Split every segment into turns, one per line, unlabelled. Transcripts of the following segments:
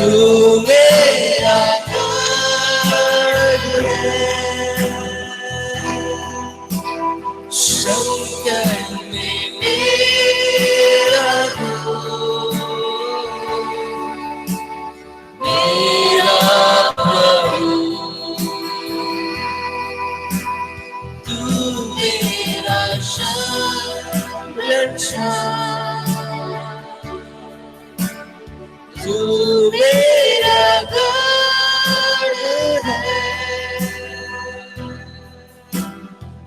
तू मेरा गॉड है, संकट में मेरा दोस्त, मेरा प्रभु, तू मेरा शरणस्थान, तू मेरा गॉड है,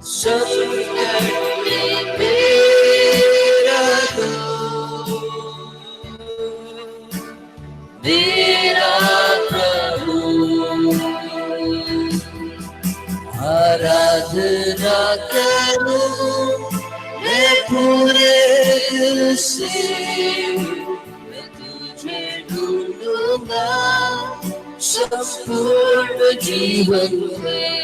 संकट में मेरा दोस्त, मेरा प्रभु, आराधना करूं मैं पूरे दिल से, मैं तुझे ढूंढूंगा संपूर्ण जीवन में,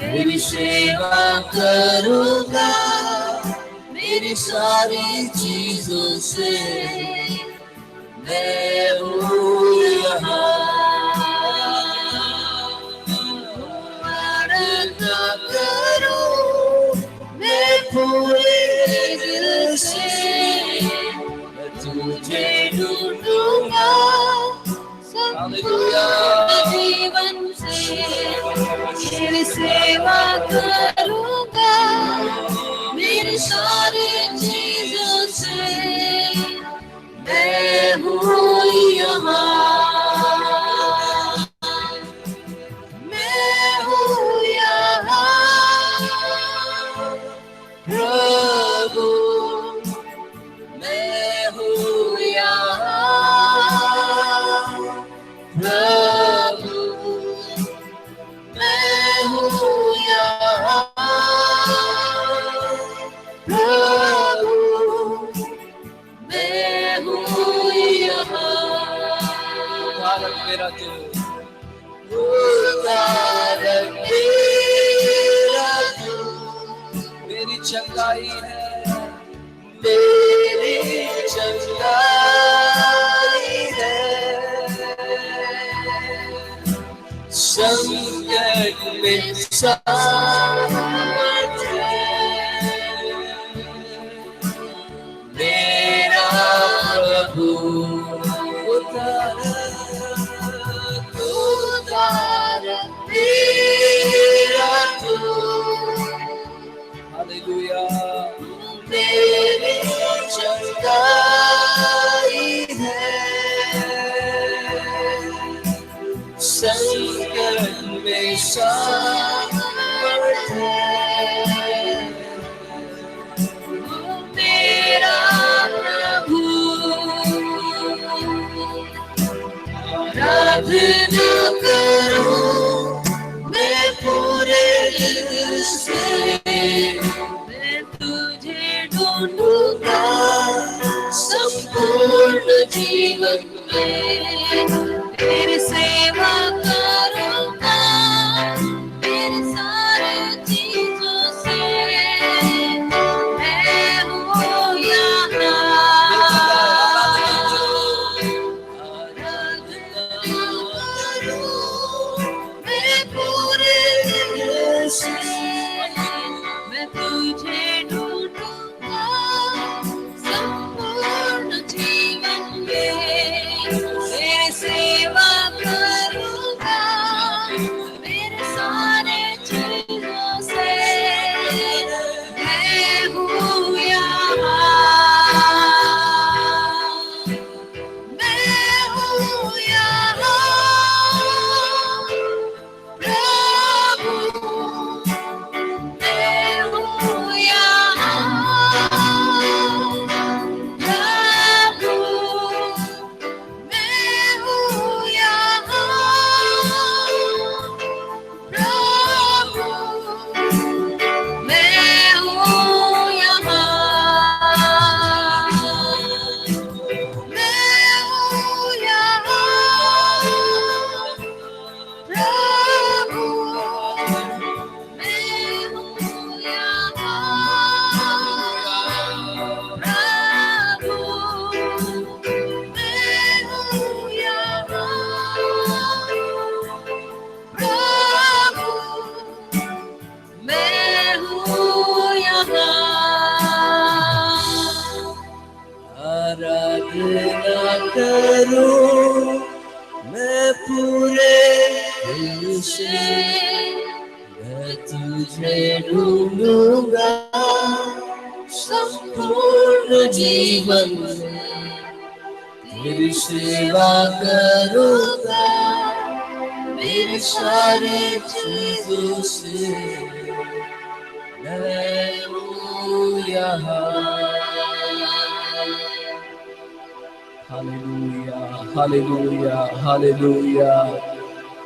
तेरी सेवा करूंगा मेरी सारी चीजों से, मैं हूँ यहाँ, आराधना करूं मैं पूरे दिल से, मैं तुझे ढूंढूंगा संपूर्ण जीवन से, तेरी सेवा करूंगा मेरी सारी चीजों से, मैं हूँ यहाँ, मैं हूँ यहाँ प्रभु, मैं हूँ यहाँ प्रभु, मैं हूँ यहाँ प्रभु, मैं हूँ यहाँ, उद्धारक मेरा तू, उद्धारक मेरा तू, मेरी चंगाई है, मेरी चंगाई है, संकट में सामर्थ है, मेरा प्रभु, उद्धारक मेरा तू, हालेलुया, मेरी चंगाई है, संकट में सामर्थ है, मेरा प्रभु, आराधना करूं मैं पूरे दिल से, मैं तुझे ढूंढूंगा संपूर्ण जीवन में, तेरी सेवा करूंगा मेरी सारी चीजों से, मैं हूँ यहाँ, मैं पूरे दिल से, मैं तुझे ढूंढूंगा संपूर्ण जीवन में, तेरी सेवा करूंगा आराधना करूं मैं पूरे दिल से, मैं तुझे ढूंढूंगा संपूर्ण जीवन में, तेरी सेवा करूंगा मेरी सारी चीजों से, मैं हूँ यहाँ। Hallelujah, hallelujah, hallelujah.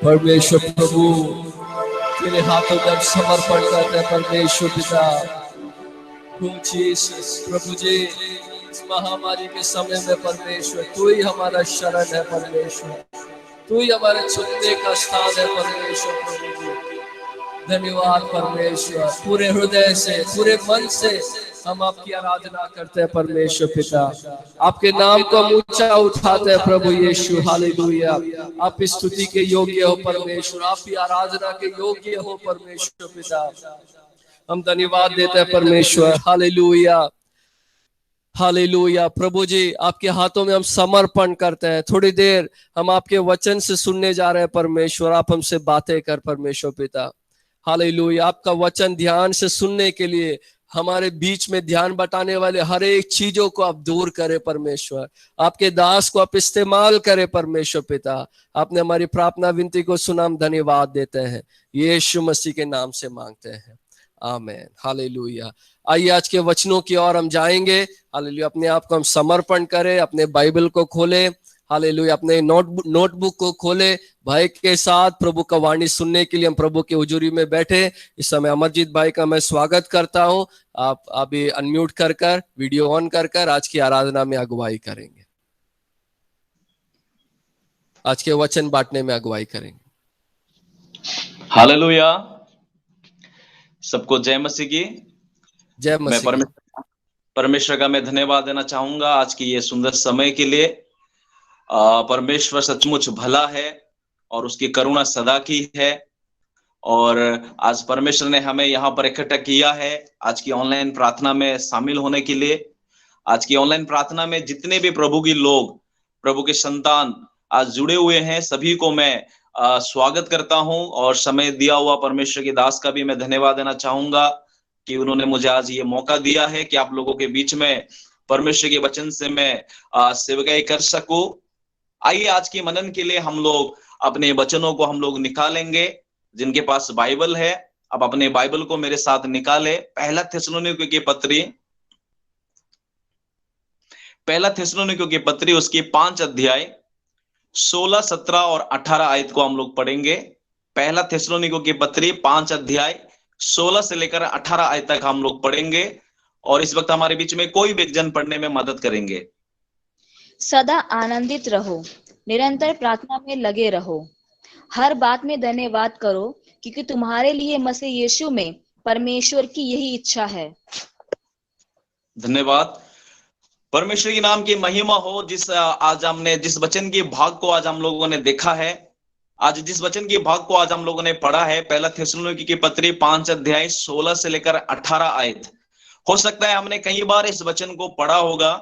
परमेश्वर प्रभु तेरे हाथों में समर्पण करते हैं परमेश्वर पिता। जीसस प्रभु जी, इस महामारी के समय में परमेश्वर तू ही हमारा शरण है परमेश्वर, तू ही हमारे छुपने का स्थान है परमेश्वर प्रभु जी। धन्यवाद परमेश्वर, पूरे हृदय से पूरे मन से हम आपकी आराधना करते हैं परमेश्वर पिता। आपके नाम को हम ऊंचा उठाते हैं प्रभु यीशु। हालेलुया, आप स्तुति के योग्य हो परमेश्वर, आप ही आराधना के योग्य हो परमेश्वर पिता। हम धन्यवाद देते हैं परमेश्वर। Hallelujah, hallelujah. प्रभु जी आपके हाथों में हम समर्पण करते हैं। थोड़ी देर हम आपके वचन से सुनने जा रहे हैं परमेश्वर, आप हमसे बातें कर परमेश्वर पिता। हालेलुया, आपका वचन ध्यान से सुनने के लिए हमारे बीच में ध्यान बटाने वाले हर एक चीजों को आप दूर करें परमेश्वर, आपके दास को आप इस्तेमाल करें परमेश्वर पिता। आपने हमारी प्रार्थना विनती को सुना, हम धन्यवाद देते हैं, यीशु मसीह के नाम से मांगते हैं, आमीन। हालेलुया। आइए आज के वचनों की ओर हम जाएंगे। हालेलुया, अपने आप को हम समर्पण करें, अपने बाइबल को खोलें। हालेलुया, अपने नोटबुक को खोले, भाई के साथ प्रभु का वाणी सुनने के लिए हम प्रभु के हुजूरी में बैठे। इस समय अमरजीत भाई का मैं स्वागत करता हूं। आप अभी अनम्यूट कर वीडियो ऑन कर आज की आराधना में अगुवाई करेंगे, आज के वचन बांटने में अगुवाई करेंगे।
हालेलुया, सबको जय मसीह की।
जय मसीह।
मैं परमेश्वर का मैं धन्यवाद देना चाहूंगा आज की ये सुंदर समय के लिए। परमेश्वर सचमुच भला है और उसकी करुणा सदा की है। और आज परमेश्वर ने हमें यहाँ पर इकट्ठा किया है आज की ऑनलाइन प्रार्थना में शामिल होने के लिए। आज की ऑनलाइन प्रार्थना में जितने भी प्रभु के लोग, प्रभु के संतान आज जुड़े हुए हैं, सभी को मैं स्वागत करता हूं। और समय दिया हुआ परमेश्वर के दास का भी मैं धन्यवाद देना चाहूंगा कि उन्होंने मुझे आज ये मौका दिया है कि आप लोगों के बीच में परमेश्वर के वचन से मैं सेवकाई कर सकूं। आइए आज के मनन के लिए हम लोग अपने वचनों को हम लोग निकालेंगे। जिनके पास बाइबल है अब अपने बाइबल को मेरे साथ निकाले। पहला थिस्सलुनीकियों की पत्री उसकी 5 अध्याय 16, 17 और 18 आयत को हम लोग पढ़ेंगे। पहला थिस्सलुनीकियों की पत्री 5 अध्याय 16 से लेकर 18 आयत तक हम लोग पढ़ेंगे। और इस वक्त हमारे बीच में कोई भी एक जन पढ़ने में मदद करेंगे।
सदा आनंदित रहो, निरंतर प्रार्थना में लगे रहो, हर बात में धन्यवाद करो, क्योंकि तुम्हारे लिए मसीह यीशु में परमेश्वर की यही इच्छा है।
धन्यवाद। परमेश्वर के नाम की महिमा हो। आज हमने जिस वचन के भाग को आज हम लोगों ने देखा है, आज जिस वचन के भाग को आज हम लोगों ने पढ़ा है, पहला थिस्सलुनीकी की पत्री 5 अध्याय 16 से लेकर 18 आयत। हो सकता है हमने कई बार इस वचन को पढ़ा होगा,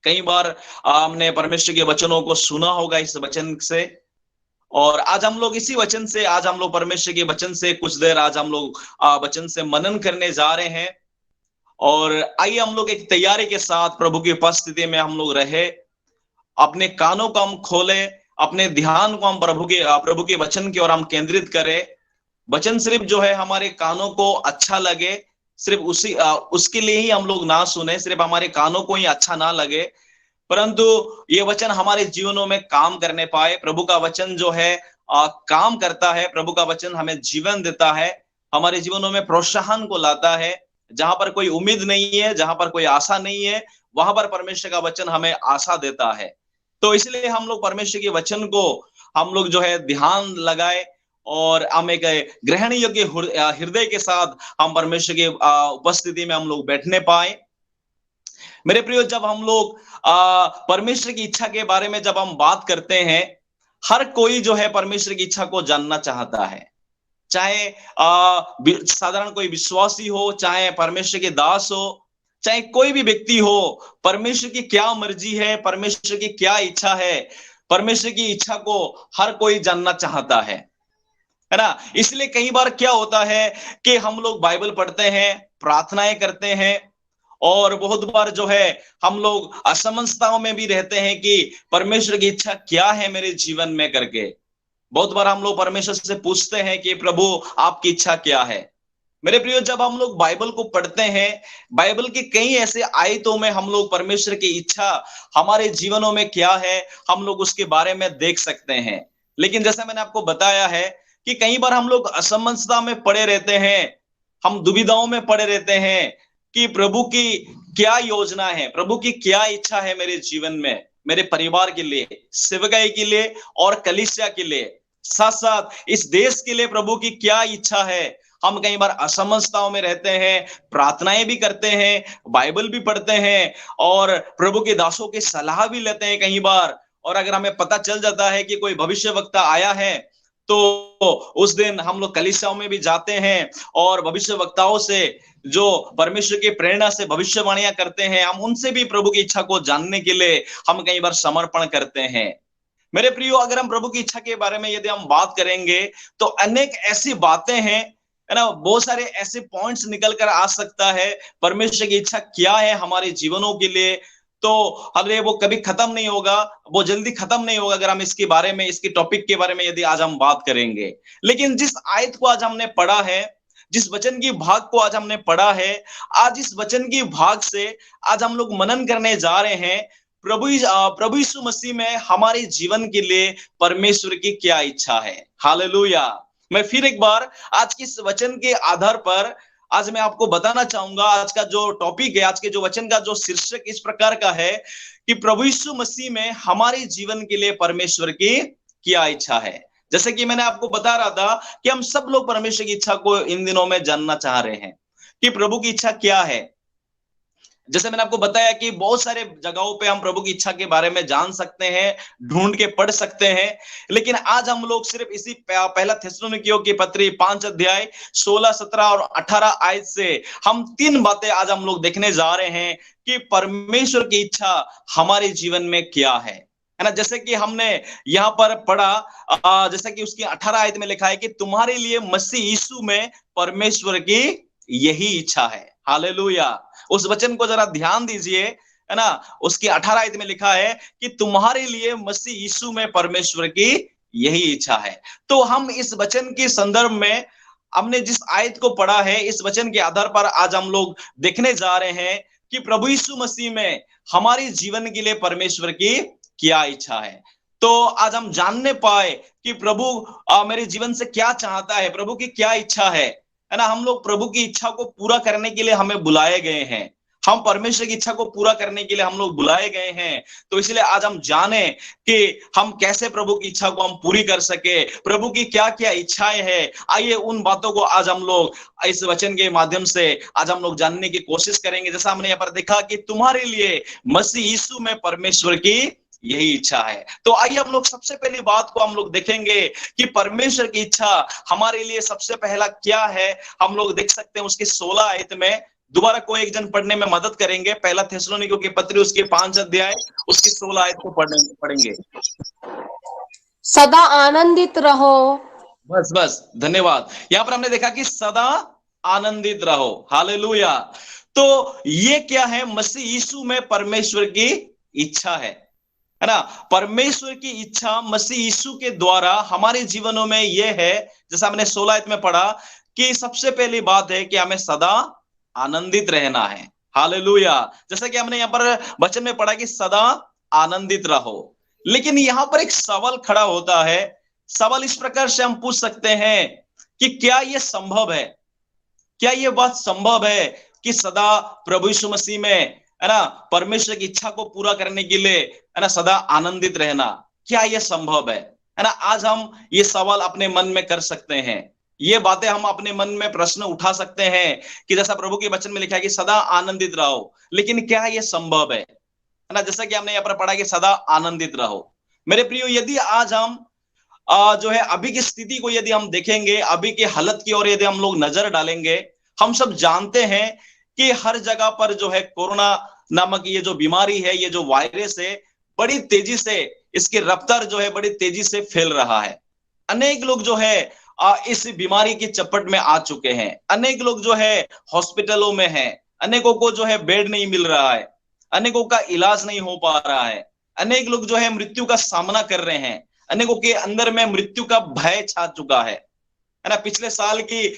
कई बार हमने परमेश्वर के वचनों को सुना होगा इस वचन से। और आज हम लोग इसी वचन से, आज हम लोग परमेश्वर के वचन से कुछ देर आज हम लोग वचन से मनन करने जा रहे हैं। और आइए हम लोग एक तैयारी के साथ प्रभु की उपस्थिति में हम लोग रहे, अपने कानों को हम खोले, अपने ध्यान को हम प्रभु के वचन की ओर हम केंद्रित करें। वचन सिर्फ जो है हमारे कानों को अच्छा लगे, सिर्फ उसके लिए ही हम लोग ना सुने, सिर्फ हमारे कानों को ही अच्छा ना लगे, परंतु ये वचन हमारे जीवनों में काम करने पाए। प्रभु का वचन जो है काम करता है। प्रभु का वचन हमें जीवन देता है, हमारे जीवनों में प्रोत्साहन को लाता है। जहां पर कोई उम्मीद नहीं है, जहां पर कोई आशा नहीं है, वहां पर परमेश्वर का वचन हमें आशा देता है। तो इसलिए हम लोग परमेश्वर के वचन को हम लोग जो है ध्यान लगाए और हम एक ग्रहण योग्य हृदय के साथ हम परमेश्वर की उपस्थिति में हम लोग बैठने पाए। मेरे प्रियो, जब हम लोग परमेश्वर की इच्छा के बारे में जब हम बात करते हैं, हर कोई जो है परमेश्वर की इच्छा को जानना चाहता है। चाहे साधारण कोई विश्वासी हो, चाहे परमेश्वर के दास हो, चाहे कोई भी व्यक्ति हो, परमेश्वर की क्या मर्जी है, परमेश्वर की क्या इच्छा है, परमेश्वर की इच्छा को हर कोई जानना चाहता है ना। इसलिए कई बार क्या होता है कि हम लोग बाइबल पढ़ते हैं, प्रार्थनाएं करते हैं, और बहुत बार जो है हम लोग असमंजताओं में भी रहते हैं कि परमेश्वर की इच्छा क्या है मेरे जीवन में करके। बहुत बार हम लोग परमेश्वर से पूछते हैं कि प्रभु आपकी इच्छा क्या है। मेरे प्रियो, जब हम लोग बाइबल को पढ़ते हैं, बाइबल के कई ऐसे आयतों में हम लोग परमेश्वर की इच्छा हमारे जीवनों में क्या है, हम लोग उसके बारे में देख सकते हैं। लेकिन जैसा मैंने आपको बताया है कि कई बार हम लोग असमंजसता में पड़े रहते हैं, हम दुविधाओं में पड़े रहते हैं कि प्रभु की क्या योजना है, प्रभु की क्या इच्छा है मेरे जीवन में, मेरे परिवार के लिए, सेवकाई के लिए और कलीसिया के लिए, साथ साथ इस देश के लिए प्रभु की क्या इच्छा है। हम कई बार असमंजताओं में रहते हैं, प्रार्थनाएं भी करते हैं, बाइबल भी पढ़ते हैं और प्रभु के दासों की सलाह भी लेते हैं कई बार। और अगर हमें पता चल जाता है कि कोई भविष्यवक्ता आया है तो उस दिन हम लोग कलीसियाओं में भी जाते हैं और भविष्यवक्ताओं से जो परमेश्वर की प्रेरणा से भविष्यवाणियां करते हैं, हम उनसे भी प्रभु की इच्छा को जानने के लिए हम कई बार समर्पण करते हैं। मेरे प्रियो, अगर हम प्रभु की इच्छा के बारे में यदि हम बात करेंगे तो अनेक ऐसी बातें हैं, है ना, बहुत सारे ऐसे पॉइंट्स निकल कर आ सकता है परमेश्वर की इच्छा क्या है हमारे जीवनों के लिए। तो अरे वो कभी खत्म नहीं होगा, वो जल्दी खत्म नहीं होगा अगर हम इसके बारे में, इसके टॉपिक के बारे में यदि आज हम बात करेंगे। लेकिन जिस आयत को आज हमने पढ़ा है, जिस वचन की भाग को आज हमने पढ़ा है, आज इस वचन की भाग से आज हम लोग मनन करने जा रहे हैं प्रभु यीशु मसीह में हमारे जीवन के लिए परमेश्वर की क्या इच्छा है। हालेलुया। मैं फिर एक बार आज के इस वचन के आधार पर आज मैं आपको बताना चाहूंगा, आज का जो टॉपिक है, आज के जो वचन का जो शीर्षक इस प्रकार का है कि प्रभु यीशु मसीह में हमारे जीवन के लिए परमेश्वर की क्या इच्छा है। जैसे कि मैंने आपको बता रहा था कि हम सब लोग परमेश्वर की इच्छा को इन दिनों में जानना चाह रहे हैं कि प्रभु की इच्छा क्या है। जैसे मैंने आपको बताया कि बहुत सारे जगहों पे हम प्रभु की इच्छा के बारे में जान सकते हैं, ढूंढ के पढ़ सकते हैं, लेकिन आज हम लोग सिर्फ इसी पहला थिस्सलुनीकियों की पत्री 5 अध्याय 16, 17 और 18 आयत से हम 3 बातें आज हम लोग देखने जा रहे हैं कि परमेश्वर की इच्छा हमारे जीवन में क्या है ना। जैसे कि हमने यहाँ पर पढ़ा, जैसे कि उसकी 18 आयत में लिखा है कि तुम्हारे लिए मसीह यीशु में परमेश्वर की यही इच्छा है। हालेलुया। उस वचन को जरा ध्यान दीजिए, है ना। उसकी 18 आयत में लिखा है कि तुम्हारे लिए मसीह यीशु में परमेश्वर की यही इच्छा है। तो हम इस वचन के संदर्भ में हमने जिस आयत को पढ़ा है, इस वचन के आधार पर आज हम लोग देखने जा रहे हैं कि प्रभु यीशु मसीह में हमारे जीवन के लिए परमेश्वर की क्या इच्छा है। तो आज हम जानने पाए कि प्रभु मेरे जीवन से क्या चाहता है, प्रभु की क्या इच्छा है ना। हम लोग प्रभु की इच्छा को पूरा करने के लिए हमें बुलाए गए हैं, हम परमेश्वर की इच्छा को पूरा करने के लिए हम लोग बुलाए गए हैं। तो इसलिए आज हम जाने कि हम कैसे प्रभु की इच्छा को हम पूरी कर सके, प्रभु की क्या क्या इच्छाएं हैं। आइए उन बातों को आज हम लोग इस वचन के माध्यम से आज हम लोग जानने की कोशिश करेंगे। जैसा हमने यहाँ पर देखा कि तुम्हारे लिए मसीह यीशु में परमेश्वर की यही इच्छा है। तो आइए हम लोग सबसे पहली बात को हम लोग देखेंगे कि परमेश्वर की इच्छा हमारे लिए सबसे पहला क्या है। हम लोग देख सकते हैं उसके 16 आयत में, दोबारा कोई एक जन पढ़ने में मदद करेंगे। पहला थिस्सलुनीकियों की पत्री उसके 5 अध्याय उसकी 16 आयत को पढ़ेंगे।
सदा आनंदित रहो।
बस बस, धन्यवाद। यहाँ पर हमने देखा कि सदा आनंदित रहो। हालेलुया। तो ये क्या है? मसीह यीशु में परमेश्वर की इच्छा है ना। परमेश्वर की इच्छा मसीह यीशु के द्वारा हमारे जीवनों में यह है, जैसा हमने 16 आयत में पढ़ा कि सबसे पहली बात है कि हमें सदा आनंदित रहना है। हालेलुया। जैसा कि हमने यहाँ पर वचन में पढ़ा कि सदा आनंदित रहो। लेकिन यहाँ पर एक सवाल खड़ा होता है। सवाल इस प्रकार से हम पूछ सकते हैं कि क्या यह संभव है, क्या यह बात संभव है कि सदा प्रभु यीशु मसीह में, है ना, परमेश्वर की इच्छा को पूरा करने के लिए, है ना, सदा आनंदित रहना, क्या यह संभव है ना। आज हम ये सवाल अपने मन में कर सकते हैं, ये बातें हम अपने मन में प्रश्न उठा सकते हैं कि जैसा प्रभु के वचन में लिखा है कि सदा आनंदित रहो, लेकिन क्या यह संभव है ना। जैसा कि हमने यहाँ पर पढ़ा कि सदा आनंदित रहो। मेरे प्रियो, यदि आज हम जो है अभी की स्थिति को यदि हम देखेंगे, अभी की हालत की ओर यदि हम लोग नजर डालेंगे, हम सब जानते हैं कि हर जगह पर जो है कोरोना नामक ये जो बीमारी है, ये जो वायरस है, बड़ी तेजी से इसकी रफ्तार जो है बड़ी तेजी से फैल रहा है। अनेक लोग जो है इस बीमारी की चपेट में आ चुके हैं। अनेक लोग जो है हॉस्पिटलों में हैं। अनेकों को जो है बेड नहीं मिल रहा है। अनेकों का इलाज नहीं हो पा रहा है। अनेक लोग जो है मृत्यु का सामना कर रहे हैं। अनेकों के अंदर में मृत्यु का भय छा चुका है ना। पिछले साल की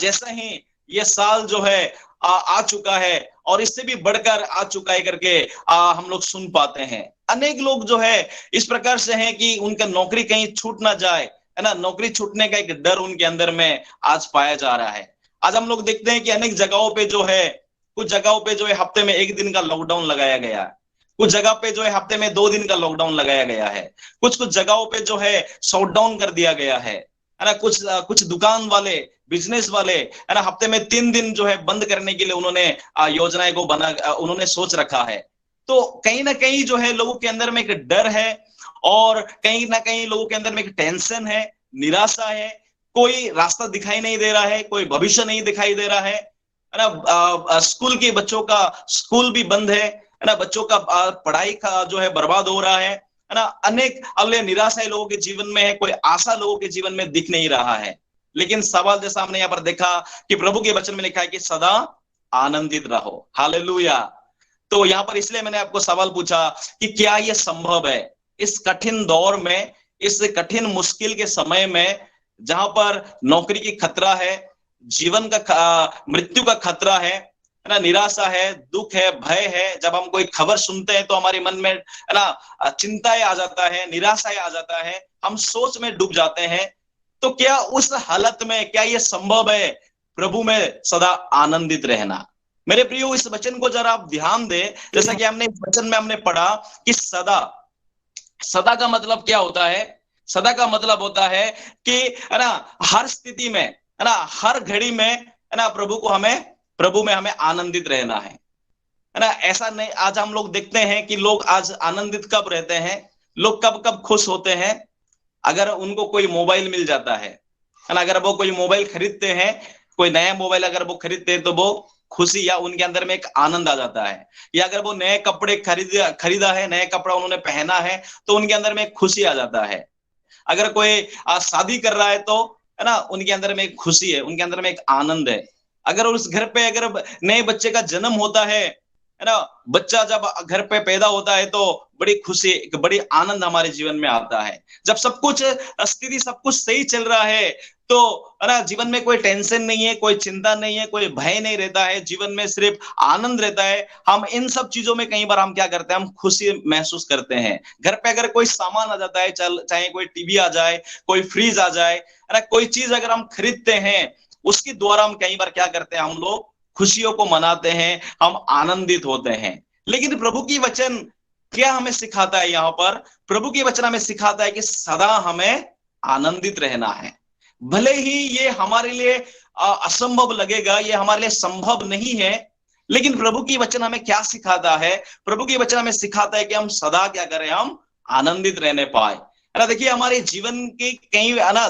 जैसा ही ये साल जो है आ चुका है और इससे भी बढ़कर आ चुका है करके हम लोग सुन पाते हैं। अनेक लोग जो है इस प्रकार से हैं कि उनका नौकरी कहीं छूट ना जाए, है ना। नौकरी छूटने का एक डर उनके अंदर में आज पाया जा रहा है। आज हम लोग देखते हैं कि अनेक जगहों पे जो है, कुछ जगहों पे जो है हफ्ते में 1 दिन का लॉकडाउन लगाया गया है। कुछ जगह पे जो है हफ्ते में 2 दिन का लॉकडाउन लगाया गया है। कुछ कुछ जगहों पे जो है शॉटडाउन कर दिया गया है ना। कुछ दुकान वाले, बिजनेस वाले, है ना, हफ्ते में 3 दिन जो है बंद करने के लिए उन्होंने योजनाएं को उन्होंने सोच रखा है। तो कहीं ना कहीं जो है लोगों के अंदर में एक डर है और कहीं ना कहीं लोगों के अंदर में एक टेंशन है, निराशा है। कोई रास्ता दिखाई नहीं दे रहा है, कोई भविष्य नहीं दिखाई दे रहा है ना। स्कूल के बच्चों का स्कूल भी बंद है ना। बच्चों का पढ़ाई का जो है बर्बाद हो रहा है ना। अनेक अगले निराशा लोगों के जीवन में है, कोई आशा लोगों के जीवन में दिख नहीं रहा है। लेकिन सवाल जैसा हमने यहाँ पर देखा कि प्रभु के वचन में लिखा है कि सदा आनंदित रहो। हालेलुया। तो यहाँ पर इसलिए मैंने आपको सवाल पूछा कि क्या यह संभव है इस कठिन दौर में, इस कठिन मुश्किल के समय में, जहां पर नौकरी की खतरा है, जीवन का मृत्यु का खतरा है ना, निराशा है, दुख है, भय है। जब हम कोई खबर सुनते हैं तो हमारे मन में है ना चिंताएं आ जाता है, निराशाएं आ जाता है, हम सोच में डूब जाते हैं। तो क्या उस हालत में क्या यह संभव है प्रभु में सदा आनंदित रहना? मेरे प्रियो, इस वचन को जरा आप ध्यान दें। जैसा कि हमने इस वचन में हमने पढ़ा कि सदा, सदा का मतलब क्या होता है? सदा का मतलब होता है कि है ना हर स्थिति में, है ना, हर घड़ी में, है ना, प्रभु में हमें आनंदित रहना है ना। ऐसा नहीं, आज हम लोग देखते हैं कि लोग आज आनंदित कब रहते हैं, लोग कब कब खुश होते हैं? अगर उनको कोई मोबाइल मिल जाता है ना, अगर वो कोई मोबाइल खरीदते हैं, कोई नया मोबाइल अगर वो खरीदते हैं तो वो खुशी या उनके अंदर में एक आनंद आ जाता है। या अगर वो नए कपड़े खरीदा है, नए कपड़ा उन्होंने पहना है, तो उनके अंदर में एक खुशी आ जाता है। अगर कोई शादी कर रहा है तो है ना उनके अंदर में एक खुशी है, उनके अंदर में एक आनंद है। अगर उस घर पे अगर नए बच्चे का जन्म होता है ना, बच्चा जब घर पे पैदा होता है तो बड़ी खुशी, एक बड़ी आनंद हमारे जीवन में आता है। जब सब कुछ स्थिति सब कुछ सही चल रहा है तो है ना जीवन में कोई टेंशन नहीं है, कोई चिंता नहीं है, कोई भय नहीं रहता है, जीवन में सिर्फ आनंद रहता है। हम इन सब चीजों में कई बार हम क्या करते हैं, हम खुशी महसूस करते हैं। घर पे अगर कोई सामान आ जाता है, चाहे कोई टीवी आ जाए, कोई फ्रिज आ जाए, है ना, कोई चीज अगर हम खरीदते हैं, उसके द्वारा हम कई बार क्या करते हैं, हम लोग खुशियों को मनाते हैं, हम आनंदित होते हैं। लेकिन प्रभु की वचन क्या हमें सिखाता है? यहाँ पर प्रभु की वचन हमें सिखाता है कि सदा हमें आनंदित रहना है। भले ही ये हमारे लिए असंभव लगेगा, ये हमारे लिए संभव नहीं है, लेकिन प्रभु की वचन हमें क्या सिखाता है? प्रभु की वचन हमें सिखाता है कि हम सदा क्या करें, हम आनंदित रहने पाए। है ना, देखिए हमारे जीवन के कई, है ना,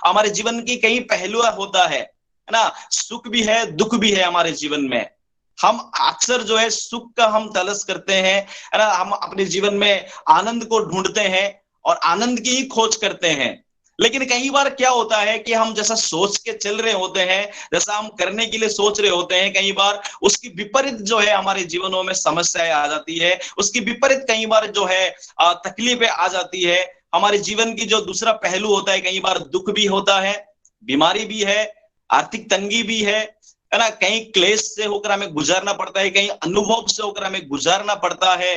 हमारे जीवन की कई पहलू होता है ना, सुख भी है, दुख भी है हमारे जीवन में। हम अक्सर जो है सुख का हम तलाश करते हैं, है ना, हम अपने जीवन में आनंद को ढूंढते हैं और आनंद की ही खोज करते हैं। लेकिन कई बार क्या होता है कि हम जैसा सोच के चल रहे होते हैं, जैसा हम करने के लिए सोच रहे होते हैं, कई बार उसकी विपरीत जो है हमारे जीवनों में समस्याएं आ जाती है, उसकी विपरीत कई बार जो है तकलीफें आ जाती है। हमारे जीवन की जो दूसरा पहलू होता है, कई बार दुख भी होता है, बीमारी भी है, आर्थिक तंगी भी है ना, कहीं क्लेश से होकर हमें गुजारना पड़ता है, कहीं अनुभव से होकर हमें गुजारना पड़ता है।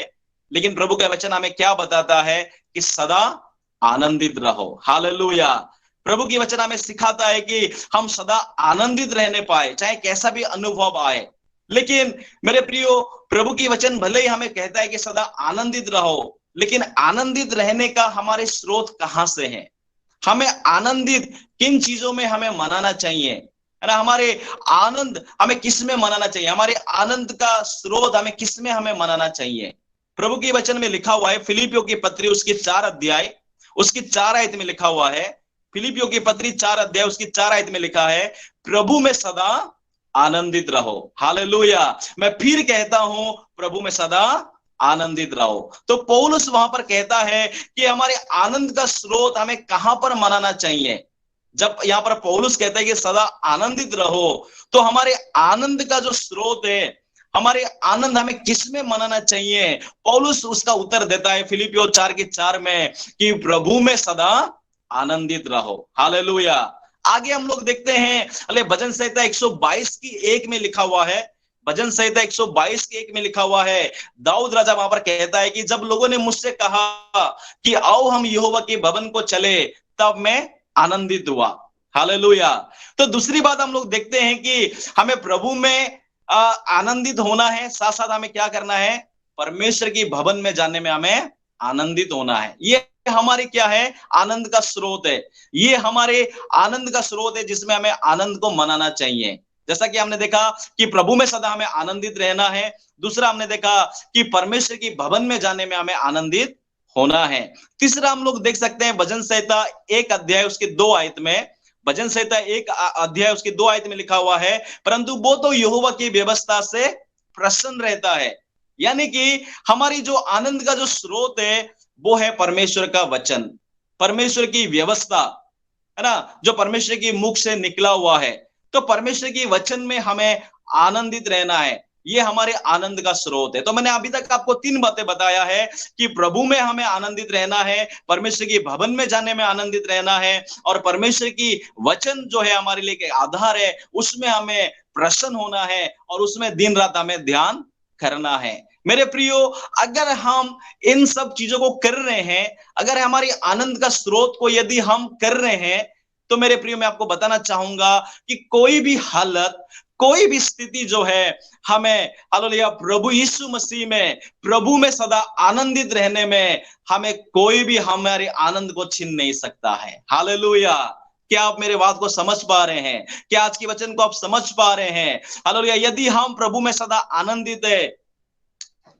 लेकिन प्रभु का वचन हमें क्या बताता है कि सदा आनंदित रहो। हालेलुया। प्रभु की वचन हमें सिखाता है कि हम सदा आनंदित रहने पाए, चाहे कैसा भी अनुभव आए। लेकिन मेरे प्रियो, प्रभु की वचन भले ही हमें कहता है कि सदा आनंदित रहो, लेकिन आनंदित रहने का हमारे स्रोत कहां से है? हमें आनंदित किन चीजों में हमें मनाना चाहिए, है ना? हमारे आनंद हमें किस में मनाना चाहिए? हमारे आनंद का स्रोत हमें किस में हमें मनाना चाहिए? प्रभु के वचन में लिखा हुआ है, फिलिपियों की पत्री उसकी 4 अध्याय उसकी 4 आयत में लिखा हुआ है, फिलिपियों की पत्री 4 अध्याय उसकी 4 आयत में लिखा है, प्रभु में सदा आनंदित रहो। हालेलुया। मैं फिर कहता हूं, प्रभु में सदा आनंदित रहो। तो पौलुस वहां पर कहता है कि हमारे आनंद का स्रोत हमें कहां पर मनाना चाहिए। जब यहां पर पौलुस कहता है कि सदा आनंदित रहो, तो हमारे आनंद का जो स्रोत है, हमारे आनंद हमें किसमें मनाना चाहिए। पौलुस उसका उत्तर देता है फिलिपियो 4:4 में कि प्रभु में सदा आनंदित रहो। हालेलुया। आगे हम लोग देखते हैं, अरे भजन संहिता 122:1 में लिखा हुआ है, भजन संहिता 122:1 में लिखा हुआ है, दाऊद राजा वहां पर कहता है कि जब लोगों ने मुझसे कहा कि आओ हम यहोवा के भवन को चले, तब मैं आनंदित हुआ। हालेलुया। तो दूसरी बात हम लोग देखते हैं कि हमें प्रभु में आनंदित होना है, साथ साथ हमें क्या करना है, परमेश्वर की भवन में जाने में हमें आनंदित होना है। ये हमारे क्या है, आनंद का स्रोत है। ये हमारे आनंद का स्रोत है जिसमें हमें आनंद को मनाना चाहिए। जैसा कि हमने देखा कि प्रभु में सदा हमें आनंदित रहना है। दूसरा हमने देखा कि परमेश्वर की भवन में जाने में हमें आनंदित होना है। तीसरा हम लोग देख सकते हैं भजन संहिता 1 अध्याय उसके 2 आयत में, भजन संहिता 1 अध्याय उसके 2 आयत में लिखा हुआ है, परंतु वो तो यहोवा की व्यवस्था से प्रसन्न रहता है। यानी कि हमारी जो आनंद का जो स्रोत है वो है परमेश्वर का वचन, परमेश्वर की व्यवस्था, है ना, जो परमेश्वर की मुख से निकला हुआ है। तो परमेश्वर की वचन में हमें आनंदित रहना है, ये हमारे आनंद का स्रोत है। तो मैंने अभी तक आपको 3 बातें बताया है कि प्रभु में हमें आनंदित रहना है, परमेश्वर की भवन में जाने में आनंदित रहना है, और परमेश्वर की वचन जो है हमारे लिए आधार है, उसमें हमें प्रसन्न होना है और उसमें दिन रात हमें ध्यान करना है। मेरे प्रियो, अगर हम इन सब चीजों को कर रहे हैं, अगर हमारी आनंद का स्रोत को यदि हम कर रहे हैं, तो मेरे प्रियो मैं आपको बताना चाहूंगा कि कोई भी हालत, कोई भी स्थिति जो है, हमें हालेलुया प्रभु यीशु मसीह में, प्रभु में सदा आनंदित रहने में हमें कोई भी हमारे आनंद को छीन नहीं सकता है। हालेलुया। क्या आप मेरे बात को समझ पा रहे हैं? क्या आज की वचन को आप समझ पा रहे हैं? हालेलुया। यदि हम प्रभु में सदा आनंदित है,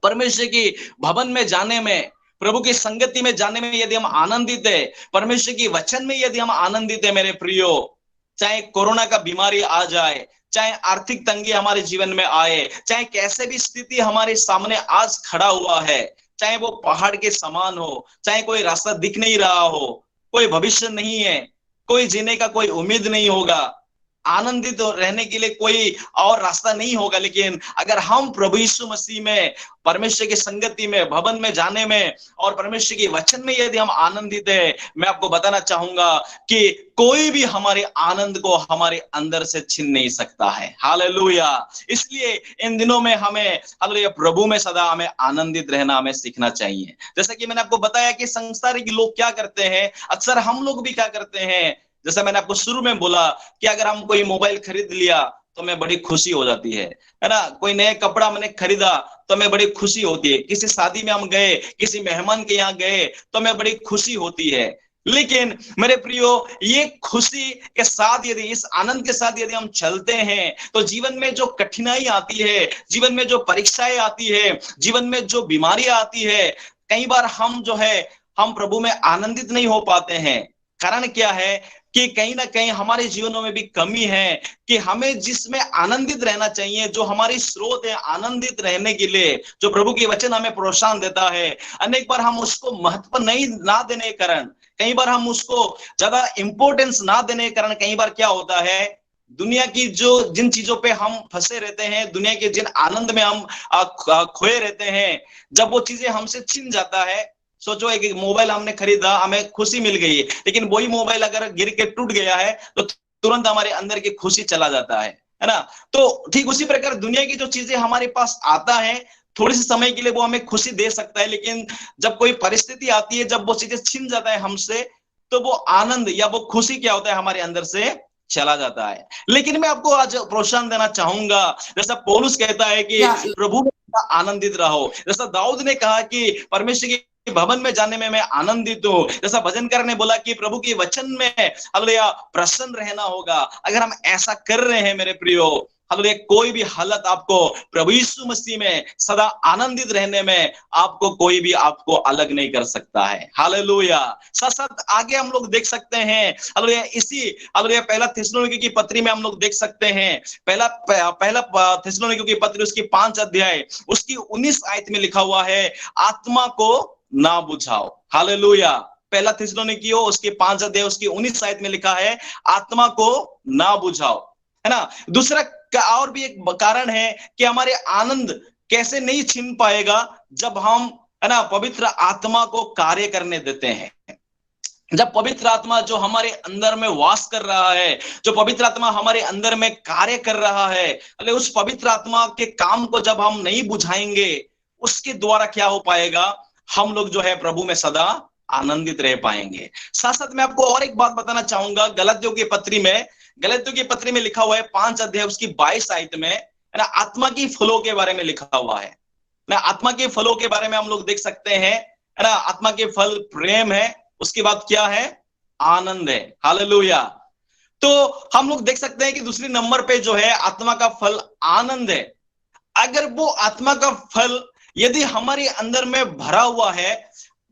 परमेश्वर की भवन में जाने में, प्रभु की संगति में जाने में यदि हम आनंदित है, परमेश्वर की वचन में यदि हम आनंदित है, मेरे प्रियो, चाहे कोरोना का बीमारी आ जाए, चाहे आर्थिक तंगी हमारे जीवन में आए, चाहे कैसे भी स्थिति हमारे सामने आज खड़ा हुआ है, चाहे वो पहाड़ के समान हो, चाहे कोई रास्ता दिख नहीं रहा हो, कोई भविष्य नहीं है, कोई जीने का कोई उम्मीद नहीं होगा, आनंदित रहने के लिए कोई और रास्ता नहीं होगा, लेकिन अगर हम प्रभु यीशु मसीह में, परमेश्वर की संगति में, भवन में जाने में और परमेश्वर के वचन में यदि हम आनंदित है, मैं आपको बताना चाहूंगा कि कोई भी हमारे आनंद को हमारे अंदर से छीन नहीं सकता है। हालेलुया। इसलिए इन दिनों में हमें हालेलुया प्रभु में सदा हमें आनंदित रहना हमें सीखना चाहिए। जैसा कि मैंने आपको बताया कि संसारिक लोग क्या करते हैं, अक्सर हम लोग भी क्या करते हैं, जैसा मैंने आपको शुरू में बोला कि अगर हम कोई मोबाइल खरीद लिया तो हमें बड़ी खुशी हो जाती है ना, कोई नया कपड़ा मैंने खरीदा तो हमें बड़ी खुशी होती है, किसी शादी में हम गए, किसी मेहमान के यहाँ गए तो हमें बड़ी खुशी होती है। लेकिन मेरे प्रियो, ये खुशी के साथ यदि, इस आनंद के साथ यदि हम चलते हैं, तो जीवन में जो कठिनाई आती है, जीवन में जो परीक्षाएं आती है, जीवन में जो बीमारियां आती है, कई बार हम जो है, हम प्रभु में आनंदित नहीं हो पाते हैं। कारण क्या है कि कहीं ना कहीं हमारे जीवनों में भी कमी है कि हमें जिसमें आनंदित रहना चाहिए, जो हमारी स्रोत है आनंदित रहने के लिए, जो प्रभु की वचन हमें प्रोत्साहन देता है, अनेक बार हम उसको महत्व नहीं ना देने के कारण, कई बार हम उसको ज्यादा इंपॉर्टेंस ना देने के कारण, कई बार क्या होता है, दुनिया की जो जिन चीजों पे हम फंसे रहते हैं, दुनिया के जिन आनंद में हम खोए रहते हैं, जब वो चीजें हमसे छिन जाता है, सोचो एक मोबाइल हमने खरीदा, हमें खुशी मिल गई, लेकिन वही मोबाइल अगर गिर के टूट गया है तो तुरंत हमारे अंदर की खुशी चला जाता है ना। तो ठीक उसी प्रकार दुनिया की जो चीजें हमारे पास आता है, थोड़ी सी समय के लिए वो हमें खुशी दे सकता है, लेकिन जब कोई परिस्थिति आती है, जब वो चीजें छिन जाता है हमसे, तो वो आनंद या वो खुशी क्या होता है, हमारे अंदर से चला जाता है। लेकिन मैं आपको आज प्रोत्साहन देना चाहूंगा, जैसा पौलुस कहता है कि प्रभु में आनंदित रहो, जैसा दाऊद ने कहा कि परमेश्वर की भवन में जाने में मैं आनंदित हूं, जैसा भजनकार ने बोला कि प्रभु के वचन में हालेलुया प्रसन्न रहना होगा। अगर हम ऐसा कर रहे हैं मेरे प्रियो, हालेलुया, कोई भी हालत आपको प्रभु यीशु मसीह में सदा आनंदित रहने में आपको कोई भी आपको अलग नहीं कर सकता है। हालेलुया। साथ साथ आगे हम लोग देख सकते हैं, हालेलुया, इसी हालेलुया पहला थिस्सलुनीके की पत्री में हम लोग देख सकते हैं, पहला थिस्सलुनीके की पत्री उसकी 5 अध्याय उसकी 19 आयत में लिखा हुआ है, आत्मा को ना बुझाओ। हालेलुया। पहला थिस्सलुनीकियों उसके 5 अध्याय उसकी 19 आयत में लिखा है, आत्मा को ना बुझाओ, है ना। दूसरा और भी एक कारण है कि हमारे आनंद कैसे नहीं छीन पाएगा, जब हम, है ना, पवित्र आत्मा को कार्य करने देते हैं। जब पवित्र आत्मा जो हमारे अंदर में वास कर रहा है, जो पवित्र आत्मा हमारे अंदर में कार्य कर रहा है, अरे उस पवित्र आत्मा के काम को जब हम नहीं बुझाएंगे, उसके द्वारा क्या हो पाएगा, हम लोग जो है प्रभु में सदा आनंदित रह पाएंगे। साथ साथ मैं आपको और एक बात बताना चाहूंगा, गलातियों की पत्री में लिखा हुआ है 5 अध्याय उसकी 22 आयत में, है ना, आत्मा की फलों के बारे में लिखा हुआ है ना। आत्मा के फलों के बारे में हम लोग देख सकते हैं, है ना। आत्मा के फल प्रेम है, उसके बाद क्या है, आनंद है। हालेलुया। तो हम लोग देख सकते हैं कि दूसरी नंबर पे जो है आत्मा का फल आनंद है। अगर वो आत्मा का फल यदि हमारे अंदर में भरा हुआ है,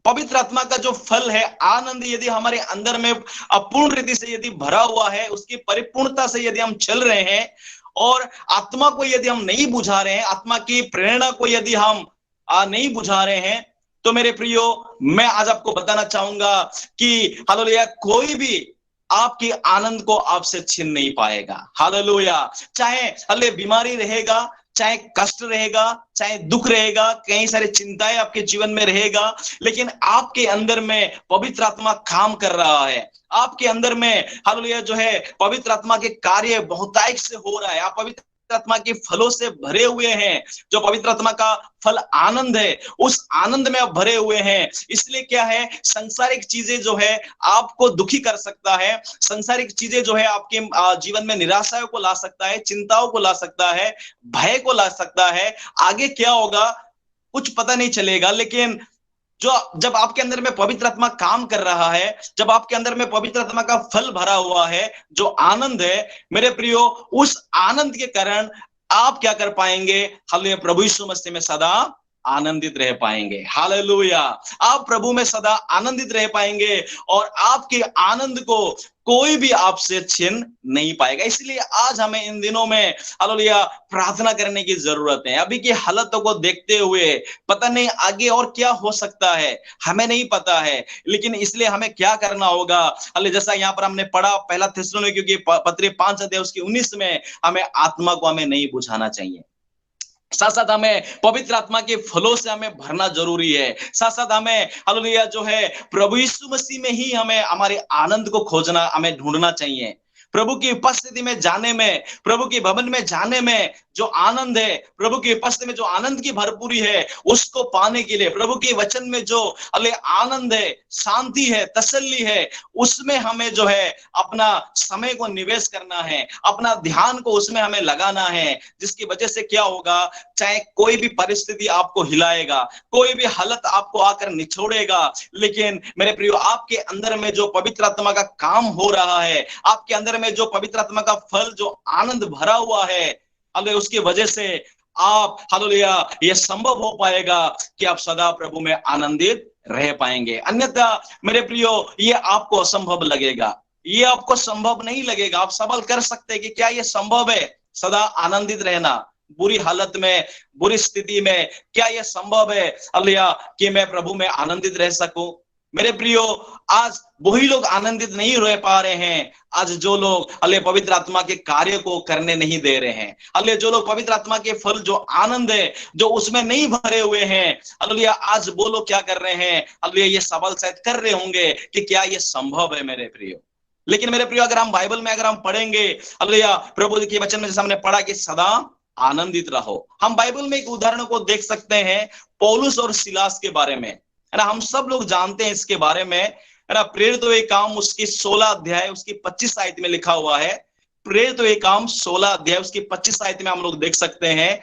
पवित्र आत्मा का जो फल है आनंद यदि हमारे अंदर में अपूर्ण रीति से यदि भरा हुआ है, उसकी परिपूर्णता से यदि हम चल रहे हैं और आत्मा को यदि हम नहीं बुझा रहे हैं, आत्मा की प्रेरणा को यदि हम नहीं बुझा रहे हैं, तो मेरे प्रियो मैं आज आपको बताना चाहूंगा कि हालेलुया, कोई भी आपकी आनंद को आपसे छीन नहीं पाएगा। हालेलुया। चाहे हले बीमारी रहेगा, चाहे कष्ट रहेगा, चाहे दुख रहेगा, कई सारी चिंताएं आपके जीवन में रहेगा, लेकिन आपके अंदर में पवित्र आत्मा काम कर रहा है। आपके अंदर में हालेलुया जो है पवित्र आत्मा के कार्य बहुतायत से हो रहा है। आप पवित्र आत्मा के फलों से भरे हुए हैं। जो पवित्र आत्मा का फल आनंद है, उस आनंद में आप भरे हुए हैं। इसलिए क्या है, सांसारिक चीजें जो है आपको दुखी कर सकता है, सांसारिक चीजें जो है आपके जीवन में निराशाओं को ला सकता है, चिंताओं को ला सकता है, भय को ला सकता है। आगे क्या होगा कुछ पता नहीं चलेगा, लेकिन जो जब आपके अंदर में पवित्र आत्मा काम कर रहा है, जब आपके अंदर में पवित्र आत्मा का फल भरा हुआ है, जो आनंद है, मेरे प्रियो, उस आनंद के कारण आप क्या कर पाएंगे, हालेलुया, प्रभु यीशु मसीह में सदा आनंदित रह पाएंगे। हालेलुया। आप प्रभु में सदा आनंदित रह पाएंगे और आपके आनंद को कोई भी आपसे छीन नहीं पाएगा। इसलिए आज हमें इन दिनों में हालेलुया प्रार्थना करने की जरूरत है। अभी की हालतों को देखते हुए पता नहीं आगे और क्या हो सकता है, हमें नहीं पता है, लेकिन इसलिए हमें क्या करना होगा, हालेलुया, जैसा यहाँ पर हमने पढ़ा पहला थिस्सलुनीकियों की पत्री 5 अध्याय उसकी 19 में, हमें आत्मा को हमें नहीं बुझाना चाहिए। साथ साथ हमें पवित्र आत्मा के फलों से हमें भरना जरूरी है। साथ साथ हमें हालेलुया जो है प्रभु यीशु मसीह में ही हमें हमारे आनंद को खोजना, हमें ढूंढना चाहिए। प्रभु की उपस्थिति में जाने में, प्रभु के भवन में जाने में जो आनंद है, प्रभु की उपस्थिति में जो आनंद की भरपूरी है, उसको पाने के लिए प्रभु के वचन में जो आनंद है, शांति है, तसल्ली है, उसमें हमें जो है अपना समय को निवेश करना है, अपना ध्यान को उसमें हमें लगाना है। जिसकी वजह से क्या होगा, चाहे कोई भी परिस्थिति आपको हिलाएगा, कोई भी हालत आपको आकर निचोड़ेगा, लेकिन मेरे प्रियो आपके अंदर में जो पवित्र आत्मा का काम हो रहा है, आपके अंदर में जो पवित्र आत्मा का फल जो आनंद भरा हुआ है, हालेलुया, उसकी वजह से आप हालेलुया ये संभव हो पाएगा कि आप सदा प्रभु में आनंदित रह पाएंगे। अन्यथा मेरे प्रियो ये आपको असंभव लगेगा, ये आपको संभव नहीं लगेगा। आप सवाल कर सकते हैं कि क्या ये संभव है सदा आनंदित रहना, बुरी हालत में, बुरी स्थिति में, क्या ये संभव है हालेलुया कि मैं प्रभु में आनंदित रह सकूं? मेरे प्रियो आज वही लोग आनंदित नहीं रह पा रहे हैं, आज जो लोग हालेलुया पवित्र आत्मा के कार्य को करने नहीं दे रहे हैं, हालेलुया जो लोग पवित्र आत्मा के फल जो आनंद है जो उसमें नहीं भरे हुए हैं, हालेलुया आज वो लोग क्या कर रहे हैं, हालेलुया ये सवाल शायद कर रहे होंगे कि क्या ये संभव है मेरे प्रियो। लेकिन मेरे प्रियो अगर हम बाइबल में अगर हम पढ़ेंगे, हालेलुया प्रभु के वचन में जैसे हमने पढ़ा कि सदा आनंदित रहो, हम बाइबल में एक उदाहरण को देख सकते हैं पौलुस और सिलास के बारे में, है ना। हम सब लोग जानते हैं इसके बारे में, है ना। प्रेरित हुए काम उसकी 16 अध्याय उसकी 25 आयत में लिखा हुआ है। प्रेरित हुए काम 16 अध्याय उसकी 25 आयत में हम लोग देख सकते हैं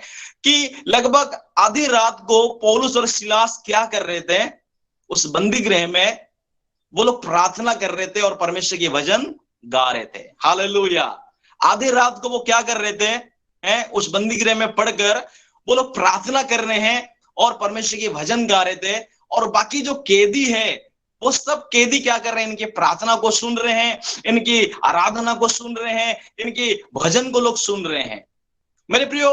कि लगभग आधी रात को पौलुस और सिलास क्या कर रहे थे, उस बंदी गृह में वो लोग प्रार्थना कर रहे थे और परमेश्वर के भजन गा रहे थे। हालेलुया। आधी रात को वो क्या कर रहे थे, हैं उस बंदी गृह में पढ़कर वो लोग प्रार्थना कर रहे हैं और परमेश्वर के भजन गा रहे थे। और बाकी जो कैदी है वो सब कैदी क्या कर रहे हैं, इनकी प्रार्थना को सुन रहे हैं, इनकी आराधना को सुन रहे हैं, इनकी भजन को लोग सुन रहे हैं। मेरे प्रियो,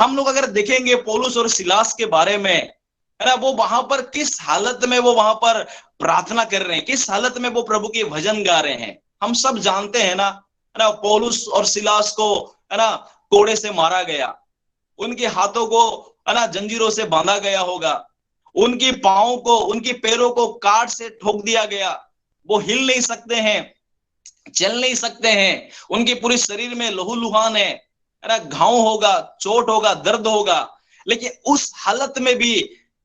हम लोग अगर देखेंगे पौलुस और सिलास के बारे में, है ना, वो वहां पर किस हालत में वो वहां पर प्रार्थना कर रहे हैं, किस हालत में वो प्रभु के भजन गा रहे हैं, हम सब जानते हैं ना, है ना। पौलुस और सिलास को, है ना, कोड़े से मारा गया, उनके हाथों को, है ना, जंजीरों से बांधा गया होगा, उनकी पांवों को, उनकी पैरों को काट से ठोक दिया गया, वो हिल नहीं सकते हैं, चल नहीं सकते हैं, उनकी पूरी शरीर में लहू लुहान है ना, घाव होगा, चोट होगा, दर्द होगा। लेकिन उस हालत में भी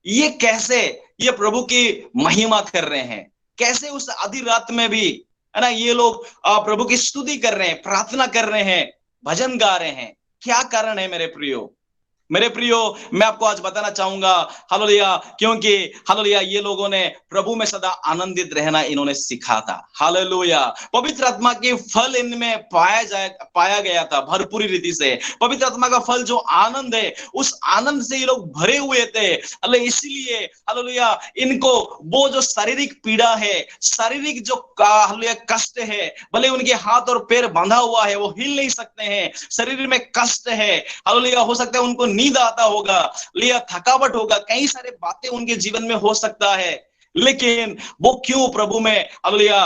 ये कैसे ये प्रभु की महिमा कर रहे हैं, कैसे उस आधी रात में भी, है ना, ये लोग प्रभु की स्तुति कर रहे हैं, प्रार्थना कर रहे हैं, भजन गा रहे हैं। क्या कारण है मेरे प्रियो? मेरे प्रियो, मैं आपको आज बताना चाहूंगा, हालेलुया, क्योंकि हालेलुया ये लोगों ने प्रभु में सदा आनंदित रहना इन्होंने सीखा था। हालेलुया, पवित्र आत्मा के फल इनमें पाया गया था भरपूरी रीति से। पवित्र आत्मा का फल जो आनंद है, उस आनंद से ये लोग भरे हुए थे। इसलिए हालेलुया इनको वो जो शारीरिक पीड़ा है, शारीरिक जो हालेलुया कष्ट है, भले उनके हाथ और पैर बांधा हुआ है, वो हिल नहीं सकते हैं, शरीर में कष्ट है, हालेलुया हो सकता है उनको नींद आता होगा, लिया थकावट होगा, कई सारे बातें उनके जीवन में हो सकता है, लेकिन वो क्यों प्रभु में हालेलुया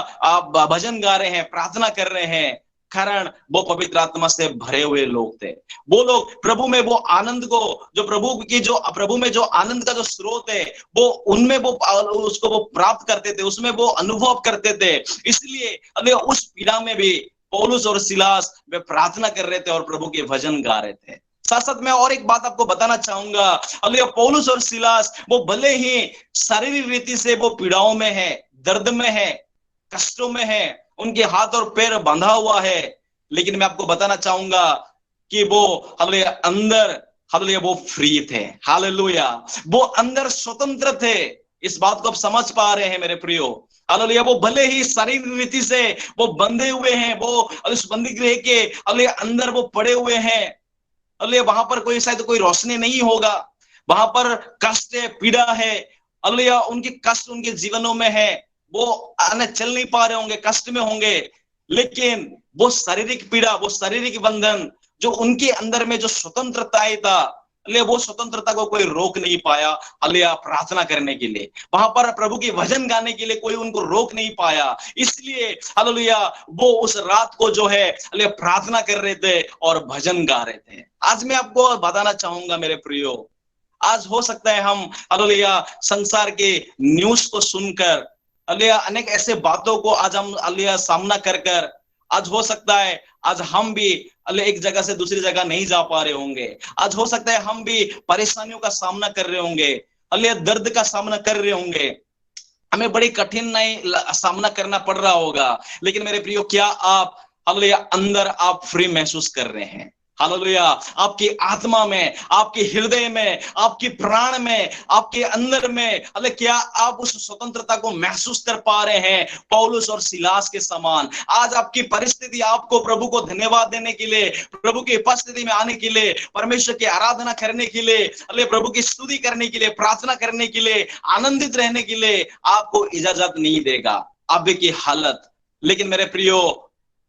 भजन गा रहे हैं, प्रार्थना कर रहे हैं? कारण वो पवित्र आत्मा से भरे हुए लोग थे। वो लोग प्रभु में वो आनंद को, जो प्रभु में जो आनंद का जो स्रोत है, वो उनमें वो उसको वो प्राप्त करते थे, उसमें वो अनुभव करते थे। इसलिए उस पीड़ा में भी पौलुस और सिलास वे प्रार्थना कर रहे थे और प्रभु के भजन गा रहे थे। साथ साथ मैं और एक बात आपको बताना चाहूंगा, हालेलुया पौलुस और सिलास वो भले ही शारीरिक रीति से वो पीड़ाओं में है, दर्द में है, कष्टों में है, उनके हाथ और पैर बांधा हुआ है, लेकिन मैं आपको बताना चाहूंगा कि वो हालेलुया अंदर हालेलुया वो फ्री थे। हालेलुया वो अंदर स्वतंत्र थे। इस बात को आप समझ पा रहे हैं मेरे प्रियो? हालेलुया वो भले ही शारीरिक रीति से वो बंधे हुए हैं, वो उस बंदी गृह के हालेलुया अंदर वो पड़े हुए हैं, अल्ले वहां पर कोई शायद कोई रोशनी नहीं होगा, वहां पर कष्ट है, पीड़ा है, अल्ले उनके कष्ट उनके जीवनों में है, वो चल नहीं पा रहे होंगे, कष्ट में होंगे, लेकिन वो शारीरिक पीड़ा, वो शारीरिक बंधन जो उनके अंदर में जो स्वतंत्रता था, वो स्वतंत्रता को कोई रोक नहीं पाया हालेलुया प्रार्थना करने के लिए, वहां पर प्रभु की भजन गाने के लिए कोई उनको रोक नहीं पाया। इसलिए हालेलुया वो उस रात को जो है हालेलुया प्रार्थना कर रहे थे और भजन गा रहे थे। आज मैं आपको बताना चाहूंगा मेरे प्रियो, आज हो सकता है हम हालेलुया संसार के न्यूज को सुनकर हालेलुया अनेक ऐसे बातों को आज हम हालेलुया सामना कर आज हो सकता है आज हम भी एक जगह से दूसरी जगह नहीं जा पा रहे होंगे, आज हो सकता है हम भी परेशानियों का सामना कर रहे होंगे, दर्द का सामना कर रहे होंगे, हमें बड़ी कठिनाई सामना करना पड़ रहा होगा, लेकिन मेरे प्रियो क्या आप हालेलुया अंदर आप फ्री महसूस कर रहे हैं? हालेलुया आपकी आत्मा में, आपके हृदय में, आपकी प्राण में, आपके अंदर में क्या आप उस स्वतंत्रता को महसूस कर पा रहे हैं पौलुस और सिलास के समान? आज आपकी परिस्थिति आपको प्रभु को धन्यवाद देने के लिए, प्रभु की उपस्थिति में आने के लिए, परमेश्वर की आराधना करने के लिए, प्रभु की स्तुति करने के लिए, प्रार्थना करने के लिए, आनंदित रहने के लिए आपको इजाजत नहीं देगा आपकी हालत। लेकिन मेरे प्रियो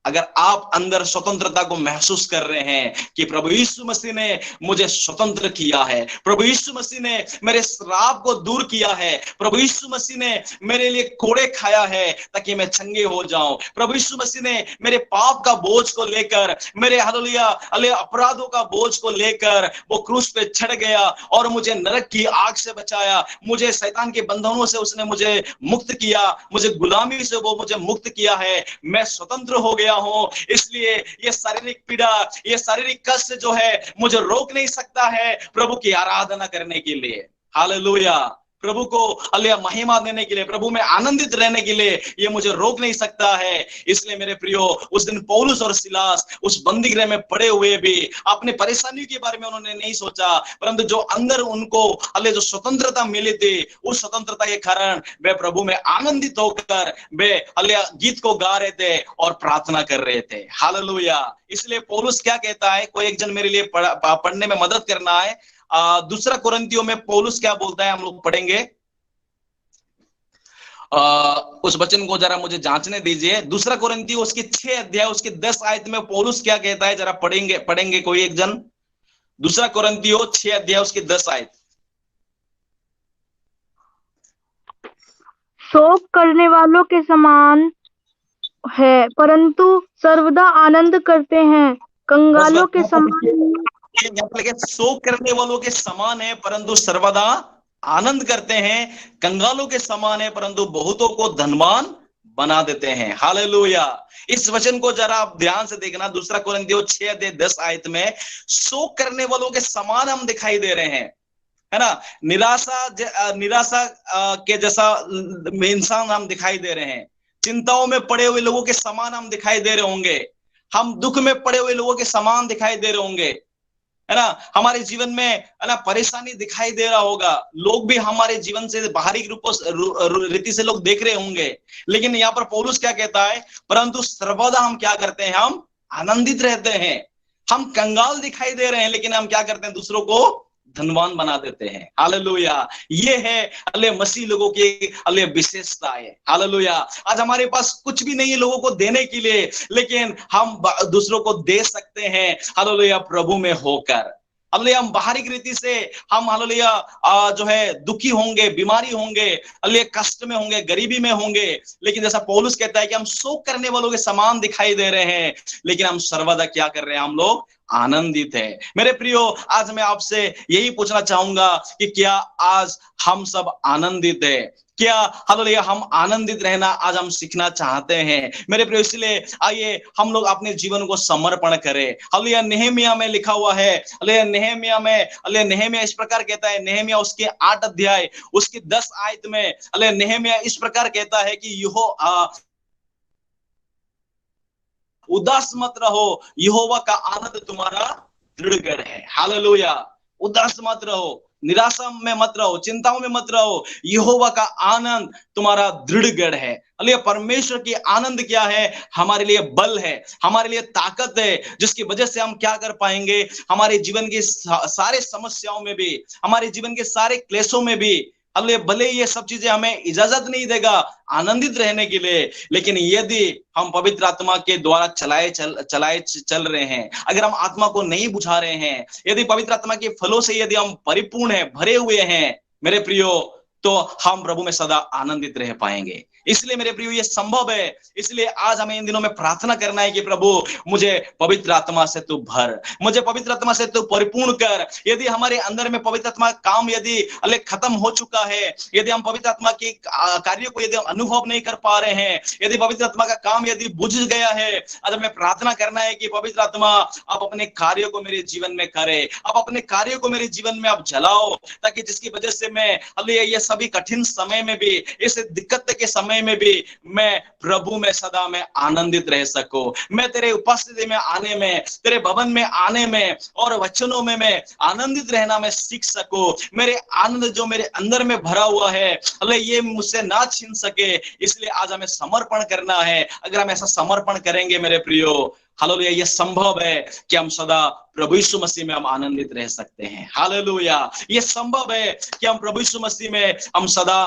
अगर आप अंदर स्वतंत्रता को महसूस कर रहे हैं कि प्रभु यीशु मसीह ने मुझे स्वतंत्र किया है, प्रभु यीशु मसीह ने मेरे श्राप को दूर किया है, प्रभु यीशु मसीह ने मेरे लिए कोड़े खाया है ताकि मैं चंगे हो जाऊं, प्रभु यीशु मसीह ने मेरे पाप का बोझ को लेकर, मेरे हालेलुया अपराधों का बोझ को लेकर वो क्रूस पे चढ़ गया और मुझे नरक की आग से बचाया, मुझे शैतान के बंधनों से उसने मुझे मुक्त किया, मुझे गुलामी से वो मुझे मुक्त किया है, मैं स्वतंत्र हो गया हूं। इसलिए ये शारीरिक पीड़ा, ये शारीरिक कष्ट जो है मुझे रोक नहीं सकता है प्रभु की आराधना करने के लिए। हालेलुया प्रभु को हालेलुया महिमा देने के लिए, प्रभु में आनंदित रहने के लिए ये मुझे रोक नहीं सकता है। इसलिए मेरे प्रियो, उस दिन पौलुस और सिलास उस बंदी गृह में पड़े हुए भी अपनी परेशानियों के बारे में उन्होंने नहीं सोचा, परंतु जो अंदर उनको हालेलुया जो स्वतंत्रता मिली थी, उस स्वतंत्रता के कारण वे प्रभु में आनंदित होकर वे हालेलुया गीत को गा रहे थे और प्रार्थना कर रहे थे। हालेलुया। इसलिए पौलुस क्या कहता है, कोई एक जन मेरे लिए पढ़ने में मदद करना है। दूसरा कुरिन्थियों में पौलुस क्या बोलता है, हम लोग पढ़ेंगे। उस वचन को जरा मुझे जांचने दीजिए। दूसरा कुरिन्थियों उसकी 6 अध्याय उसकी 10 आयत में पौलुस क्या कहता है, जरा पढ़ेंगे कोई एक जन। दूसरा कुरिन्थियों 6 अध्याय उसकी 10 आयत।
शोक करने वालों के समान है, परंतु सर्वदा आनंद करते हैं। कंगालों के समान,
शोक करने वालों के समान है परंतु सर्वदा आनंद करते हैं। कंगालों के समान है परंतु बहुतों को धनवान बना देते हैं। हालेलुया। इस वचन को जरा आप ध्यान से देखना। दूसरा कुरिन्थियों 6 अध्याय 10 आयत में शोक करने वालों के समान हम दिखाई दे रहे हैं, है ना। निराशा के जैसा इंसान हम दिखाई दे रहे हैं। चिंताओं में पड़े हुए लोगों के समान हम दिखाई दे रहे होंगे। हम दुख में पड़े हुए लोगों के समान दिखाई दे रहे होंगे, है ना। हमारे जीवन में है ना परेशानी दिखाई दे रहा होगा। लोग भी हमारे जीवन से बाहरी रीति से लोग देख रहे होंगे। लेकिन यहाँ पर पौलुस क्या कहता है, परंतु सर्वदा हम क्या करते हैं, हम आनंदित रहते हैं। हम कंगाल दिखाई दे रहे हैं लेकिन हम क्या करते हैं, दूसरों को धनवान बना देते हैं। हालेलुया। ये है हालेलुया मसीह लोगों की हालेलुया विशेषता है। हालेलुया। आज हमारे पास कुछ भी नहीं है लोगों को देने के लिए, लेकिन हम दूसरों को दे सकते हैं हालेलुया प्रभु में होकर। हालेलुया हम बाहरी रीति से हम हालेलुया जो है दुखी होंगे, बीमारी होंगे, हालेलुया कष्ट में होंगे, गरीबी में होंगे, लेकिन जैसा पौलुस कहता है कि हम शोक करने वालों के समान दिखाई दे रहे हैं, लेकिन हम सर्वदा क्या कर रहे हैं, हम लोग आनंदित है। मेरे प्रियो, आज मैं आपसे यही पूछना चाहूंगा कि क्या आज हम सब आनंदित है? क्या हालेलुया हम आनंदित रहना आज हम सीखना चाहते हैं? मेरे प्रियो, इसलिए आइए हम लोग अपने जीवन को समर्पण करें। हालेलुया नेहमिया में लिखा हुआ है, हालेलुया नेहमिया इस प्रकार कहता है, नेहमिया उसके 8 अध्याय उसकी 10 आयत में हालेलुया नेहमिया इस प्रकार कहता है कि उदास मत रहो, यहोवा का आनंद तुम्हारा दृढ़ है। हालेलुया। उदास मत रहो, निराशा में मत रहो, चिंताओं में मत रहो, यहोवा का आनंद तुम्हारा दृढ़ है। हालेलुया। परमेश्वर की आनंद क्या है? हमारे लिए बल है, हमारे लिए ताकत है, जिसकी वजह से हम क्या कर पाएंगे, हमारे जीवन की सारे समस्याओं में भी, हमारे जीवन के सारे क्लेशों में भी हालेलुया भले ये सब चीजें हमें इजाजत नहीं देगा आनंदित रहने के लिए, लेकिन यदि हम पवित्र आत्मा के द्वारा चल रहे हैं, अगर हम आत्मा को नहीं बुझा रहे हैं, यदि पवित्र आत्मा के फलों से यदि हम परिपूर्ण है, भरे हुए हैं, मेरे प्रियो, तो हम प्रभु में सदा आनंदित रह पाएंगे। इसलिए मेरे प्रियो ये संभव है। इसलिए आज हमें इन दिनों में प्रार्थना करना है कि प्रभु मुझे पवित्र आत्मा से तू भर, मुझे पवित्र आत्मा से तू परिपूर्ण कर। यदि हमारे अंदर में पवित्र आत्मा काम यदि खत्म हो चुका है, यदि हम पवित्र आत्मा के कार्यों को यदि हम अनुभव नहीं कर पा रहे हैं, यदि पवित्र आत्मा का काम यदि बुझ गया है, आज हमें प्रार्थना करना है कि पवित्र आत्मा आप अपने कार्यों को मेरे जीवन में करे, आप अपने कार्यों को मेरे जीवन में आप जलाओ, ताकि जिसकी वजह से मैं हालेलुया ये सभी कठिन समय में भी, इस दिक्कत के समय में भी मैं प्रभु में सदा मैं आनंदित रह सकूं। मैं तेरे उपस्थिति में आने में, तेरे भवन में आने में और वचनों में मैं आनंदित रहना मैं सीख सकूं। मेरे आनंद जो मेरे अंदर में भरा हुआ है ये मुझसे ना छीन सके। इसलिए आज हमें समर्पण करना है। अगर हम ऐसा समर्पण करेंगे मेरे प्रियो, हालेलुया ये संभव है कि हम सदा प्रभु यीशु मसीह में हम आनंदित रह सकते हैं। हालेलुया ये संभव है कि हम प्रभु यीशु मसीह में हम सदा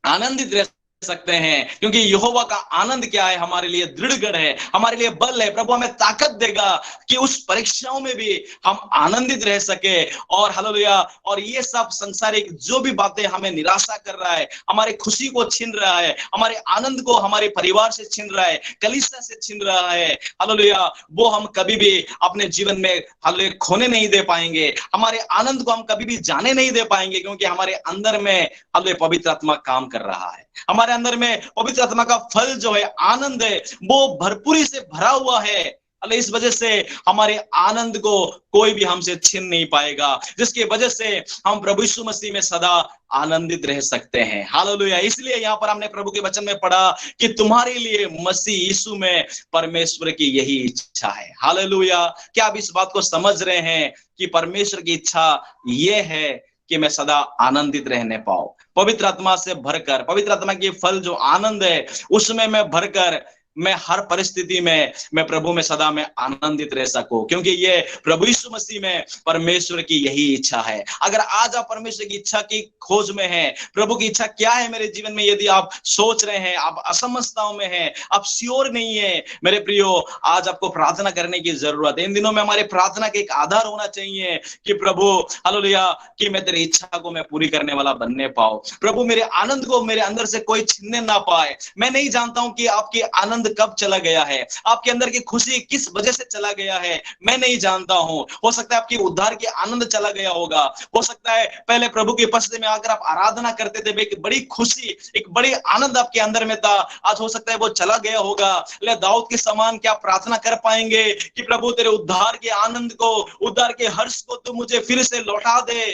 आनंदित रह सकते हैं, क्योंकि यहोवा का आनंद क्या है, हमारे लिए दृढ़ है, हमारे लिए बल है। प्रभु हमें ताकत देगा कि उस परीक्षाओं में भी हम आनंदित रह सके। और हालेलुया और ये सब संसारिक जो भी बातें हमें निराशा कर रहा है, हमारे खुशी को छीन रहा है, हमारे आनंद को हमारे परिवार से छीन रहा है, कलीसिया से छीन रहा है, हालेलुया वो हम कभी भी अपने जीवन में हालेलुया खोने नहीं दे पाएंगे। हमारे आनंद को हम कभी भी जाने नहीं दे पाएंगे, क्योंकि हमारे अंदर में हालेलुया पवित्र आत्मा काम कर रहा है। हमारे अंदर में पवित्र आत्मा का फल जो है आनंद है, वो भरपूरी से भरा हुआ है। इस वजह से हमारे आनंद को कोई भी हमसे छीन नहीं पाएगा, जिसकी वजह से हम प्रभु यीशु मसीह में सदा आनंदित रह सकते हैं। हालेलुया। इसलिए यहाँ पर हमने प्रभु के वचन में पढ़ा कि तुम्हारे लिए मसीह यीशु में परमेश्वर की यही इच्छा है। हालेलुया। क्या आप इस बात को समझ रहे हैं कि परमेश्वर की इच्छा ये है कि मैं सदा आनंदित रहने पाऊं, पवित्र आत्मा से भरकर, पवित्र आत्मा के फल जो आनंद है उसमें मैं भरकर मैं हर परिस्थिति में मैं प्रभु में सदा में आनंदित रह सकूं, क्योंकि ये प्रभु यीशु मसीह में परमेश्वर की यही इच्छा है। अगर आज आप परमेश्वर की इच्छा की खोज में हैं, प्रभु की इच्छा क्या है मेरे जीवन में, यदि आप सोच रहे हैं, आप असमझताओं में हैं, आप श्योर नहीं है, मेरे प्रियो, आज आपको प्रार्थना करने की जरूरत है। इन दिनों में हमारे प्रार्थना के एक आधार होना चाहिए कि प्रभु हालेलुया कि मैं तेरी इच्छा को मैं पूरी करने वाला बनने पाऊं, प्रभु मेरे आनंद को मेरे अंदर से कोई छीनने ना पाए। मैं नहीं जानता हूं कि आपके आनंद कब चला गया है, आपके अंदर की खुशी किस वजह से चला गया है, मैं नहीं जानता हूं। हो सकता है आपकी उद्धार की आनंद चला गया होगा, हो सकता है पहले प्रभु की उपस्थिति में आकर आप आराधना करते थे, एक बड़ी खुशी, एक बड़ी आनंद आपके अंदर में था, आज हो सकता है वो चला गया होगा। ले दाऊद के समान क्या प्रार्थना कर पाएंगे कि प्रभु तेरे उद्धार के आनंद को, उद्धार के हर्ष को तू मुझे फिर से लौटा दे।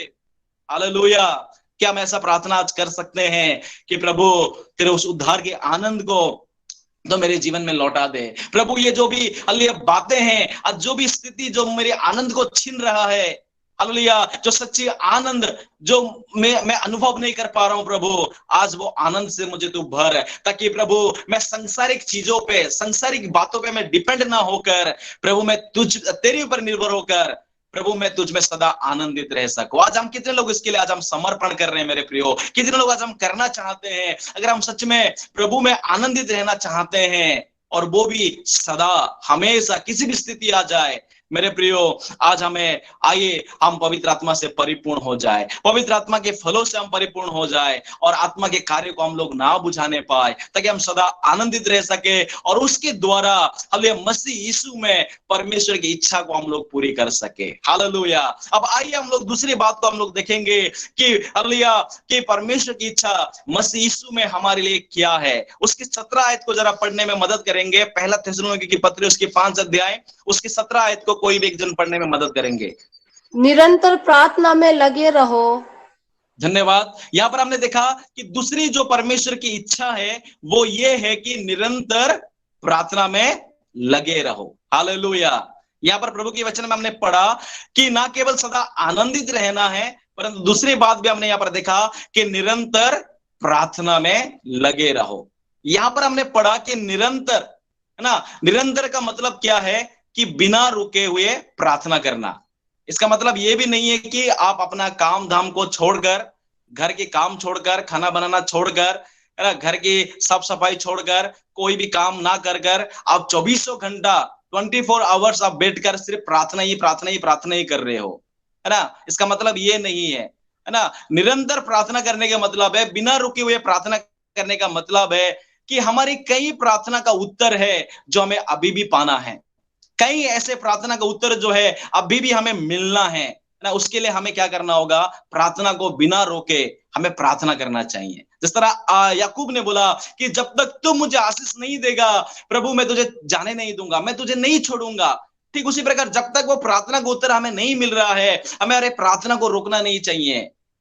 हालेलुया। क्या हम ऐसा प्रार्थना आज कर सकते हैं कि प्रभु तेरे उस उद्धार के आनंद को तो मेरे जीवन में लौटा दे। प्रभु ये जो भी हालेलुया बातें हैं, जो भी स्थिति जो मेरे आनंद को छीन रहा है, हालेलुया, जो सच्ची आनंद जो मैं अनुभव नहीं कर पा रहा हूं, प्रभु आज वो आनंद से मुझे तू भर, ताकि प्रभु मैं सांसारिक चीजों पे, सांसारिक बातों पे मैं डिपेंड ना होकर, प्रभु मैं तेरे ऊपर निर्भर होकर, प्रभु मैं तुझ में सदा आनंदित रह सकूं। आज हम कितने लोग इसके लिए आज हम समर्पण कर रहे हैं मेरे प्रियो, कितने लोग आज हम करना चाहते हैं। अगर हम सच में प्रभु में आनंदित रहना चाहते हैं, और वो भी सदा हमेशा किसी भी स्थिति आ जाए, मेरे प्रियो आज हमें आइए हम पवित्र आत्मा से परिपूर्ण हो जाए, पवित्र आत्मा के फलों से हम परिपूर्ण हो जाए, और आत्मा के कार्य को हम लोग ना बुझाने पाए, ताकि हम सदा आनंदित रह सके, और उसके द्वारा हालेलुया मसीह यीशु में परमेश्वर की इच्छा को हम लोग पूरी कर सके। हालेलुया। अब आइए हम लोग दूसरी बात को हम लोग देखेंगे कि हालेलुया कि परमेश्वर की इच्छा मसीह यीशु में हमारे लिए क्या है। उसकी 17 आयत को जरा पढ़ने में मदद करेंगे। पहला थिस्सलुनीके की पत्री उसकी 5 अध्याय उसकी 17 आयत को कोई भी एक जन पढ़ने में मदद करेंगे।
निरंतर प्रार्थना में लगे रहो।
धन्यवाद। यहाँ पर हमने देखा कि दूसरी जो परमेश्वर की इच्छा है वो ये है कि निरंतर प्रार्थना में लगे रहो। हालेलुया। यहाँ पर प्रभु के वचन में हमने पढ़ा कि ना केवल सदा आनंदित रहना है, परंतु दूसरी बात भी हमने यहाँ पर देखा कि निरंतर प्रार्थना में लगे रहो। यहाँ पर हमने पढ़ा कि निरंतर, है ना, निरंतर का मतलब क्या है कि बिना रुके हुए प्रार्थना करना। इसका मतलब यह भी नहीं है कि आप अपना काम धाम को छोड़कर, घर के काम छोड़कर, खाना बनाना छोड़कर, है ना, घर की साफ सफाई छोड़कर, कोई भी काम ना कर कर आप 24 घंटा 24 आवर्स आप बैठकर सिर्फ प्रार्थना ही प्रार्थना ही प्रार्थना ही कर रहे हो, है ना। इसका मतलब ये नहीं है ना। निरंतर प्रार्थना करने का मतलब है, बिना रुके हुए प्रार्थना करने का मतलब है कि हमारी कई प्रार्थना का उत्तर है जो हमें अभी भी पाना है, कई ऐसे प्रार्थना का उत्तर जो है अभी भी हमें मिलना है ना। उसके लिए हमें क्या करना होगा, प्रार्थना को बिना रोके हमें प्रार्थना करना चाहिए। जिस तरह याकूब ने बोला कि जब तक तू मुझे आशीष नहीं देगा प्रभु मैं तुझे जाने नहीं दूंगा, मैं तुझे नहीं छोड़ूंगा। ठीक उसी प्रकार जब तक वो प्रार्थना का उत्तर हमें नहीं मिल रहा है, हमें अरे प्रार्थना को रोकना नहीं चाहिए,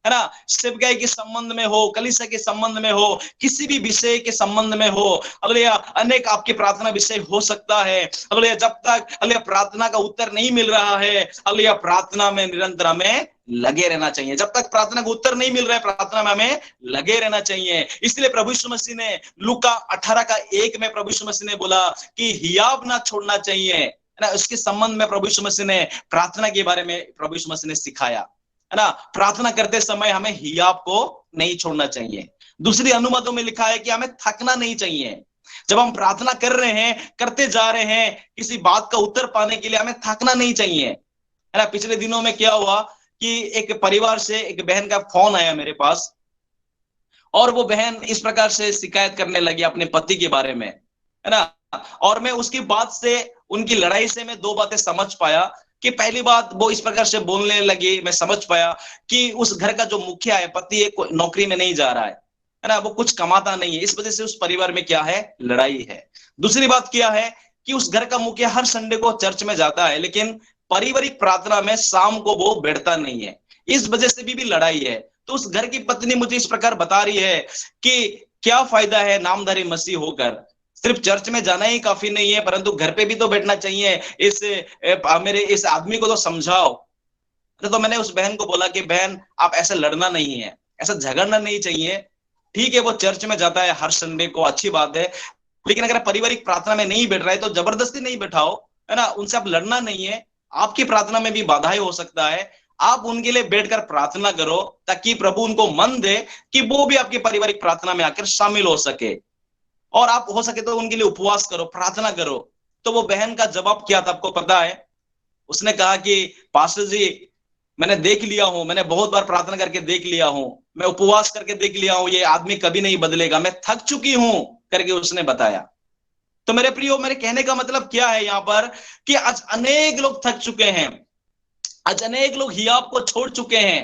है ना। सेवकाई के संबंध में हो, कलीसिया के संबंध में हो, किसी भी विषय के संबंध में हो, हालेलुया अनेक आपके प्रार्थना विषय हो सकता है। हालेलुया जब तक हालेलुया प्रार्थना का उत्तर नहीं मिल रहा है, हालेलुया प्रार्थना में निरंतर हमें लगे रहना चाहिए। जब तक प्रार्थना का उत्तर नहीं मिल रहा है, प्रार्थना में हमें लगे रहना चाहिए। इसलिए प्रभु यीशु मसीह ने लूका 18:1 में प्रभु यीशु मसीह ने बोला कि हियाव ना छोड़ना चाहिए, है ना। उसके संबंध में प्रभु यीशु मसीह ने प्रार्थना के बारे में प्रभु यीशु मसीह ने सिखाया, है ना। प्रार्थना करते समय हमें हियाव को नहीं छोड़ना चाहिए। दूसरी अनुवादों में लिखा है कि हमें थकना नहीं चाहिए। जब हम प्रार्थना कर रहे हैं, करते जा रहे हैं, किसी बात का उत्तर पाने के लिए हमें थकना नहीं चाहिए, है ना। पिछले दिनों में क्या हुआ कि एक परिवार से एक बहन का फोन आया मेरे पास, और वो बहन इस प्रकार से शिकायत करने लगी अपने पति के बारे में, है ना। और मैं उसकी बात से, उनकी लड़ाई से मैं 2 बातें समझ पाया कि पहली बात वो इस प्रकार से बोलने लगी, मैं समझ पाया कि उस घर का जो मुखिया है, पति है, नौकरी में नहीं जा रहा है ना, वो कुछ कमाता नहीं है, इस वजह से उस परिवार में क्या है, लड़ाई है। दूसरी बात क्या है कि उस घर का मुखिया हर संडे को चर्च में जाता है, लेकिन पारिवारिक प्रार्थना में शाम को वो बैठता नहीं है। इस वजह से भी लड़ाई है। तो उस घर की पत्नी मुझे इस प्रकार बता रही है कि क्या फायदा है नामधारी मसीह होकर, सिर्फ चर्च में जाना ही काफी नहीं है, परंतु घर पे भी तो बैठना चाहिए। मेरे इस आदमी को तो समझाओ। तो मैंने उस बहन को बोला कि बहन, आप ऐसा लड़ना नहीं है, ऐसा झगड़ना नहीं चाहिए। ठीक है, वो चर्च में जाता है हर संडे को, अच्छी बात है, लेकिन अगर पारिवारिक प्रार्थना में नहीं बैठ रहा है तो जबरदस्ती नहीं बैठाओ, है ना। उनसे आप लड़ना नहीं है। आपकी प्रार्थना में भी बाधाएं हो सकता है, आप उनके लिए बैठकर प्रार्थना करो ताकि प्रभु उनको मन दे कि वो भी आपकी पारिवारिक प्रार्थना में आकर शामिल हो सके। और आप हो सके तो उनके लिए उपवास करो, प्रार्थना करो। तो वो बहन का जवाब क्या था आपको पता है? उसने कहा कि पास्टर जी, मैंने देख लिया हूं, मैंने बहुत बार प्रार्थना करके देख लिया हूं, मैं उपवास करके देख लिया हूं, ये आदमी कभी नहीं बदलेगा, मैं थक चुकी हूं करके उसने बताया। तो मेरे प्रियो, मेरे कहने का मतलब क्या है यहाँ पर कि आज अनेक लोग थक चुके हैं, आज अनेक लोग हियाब को छोड़ चुके हैं,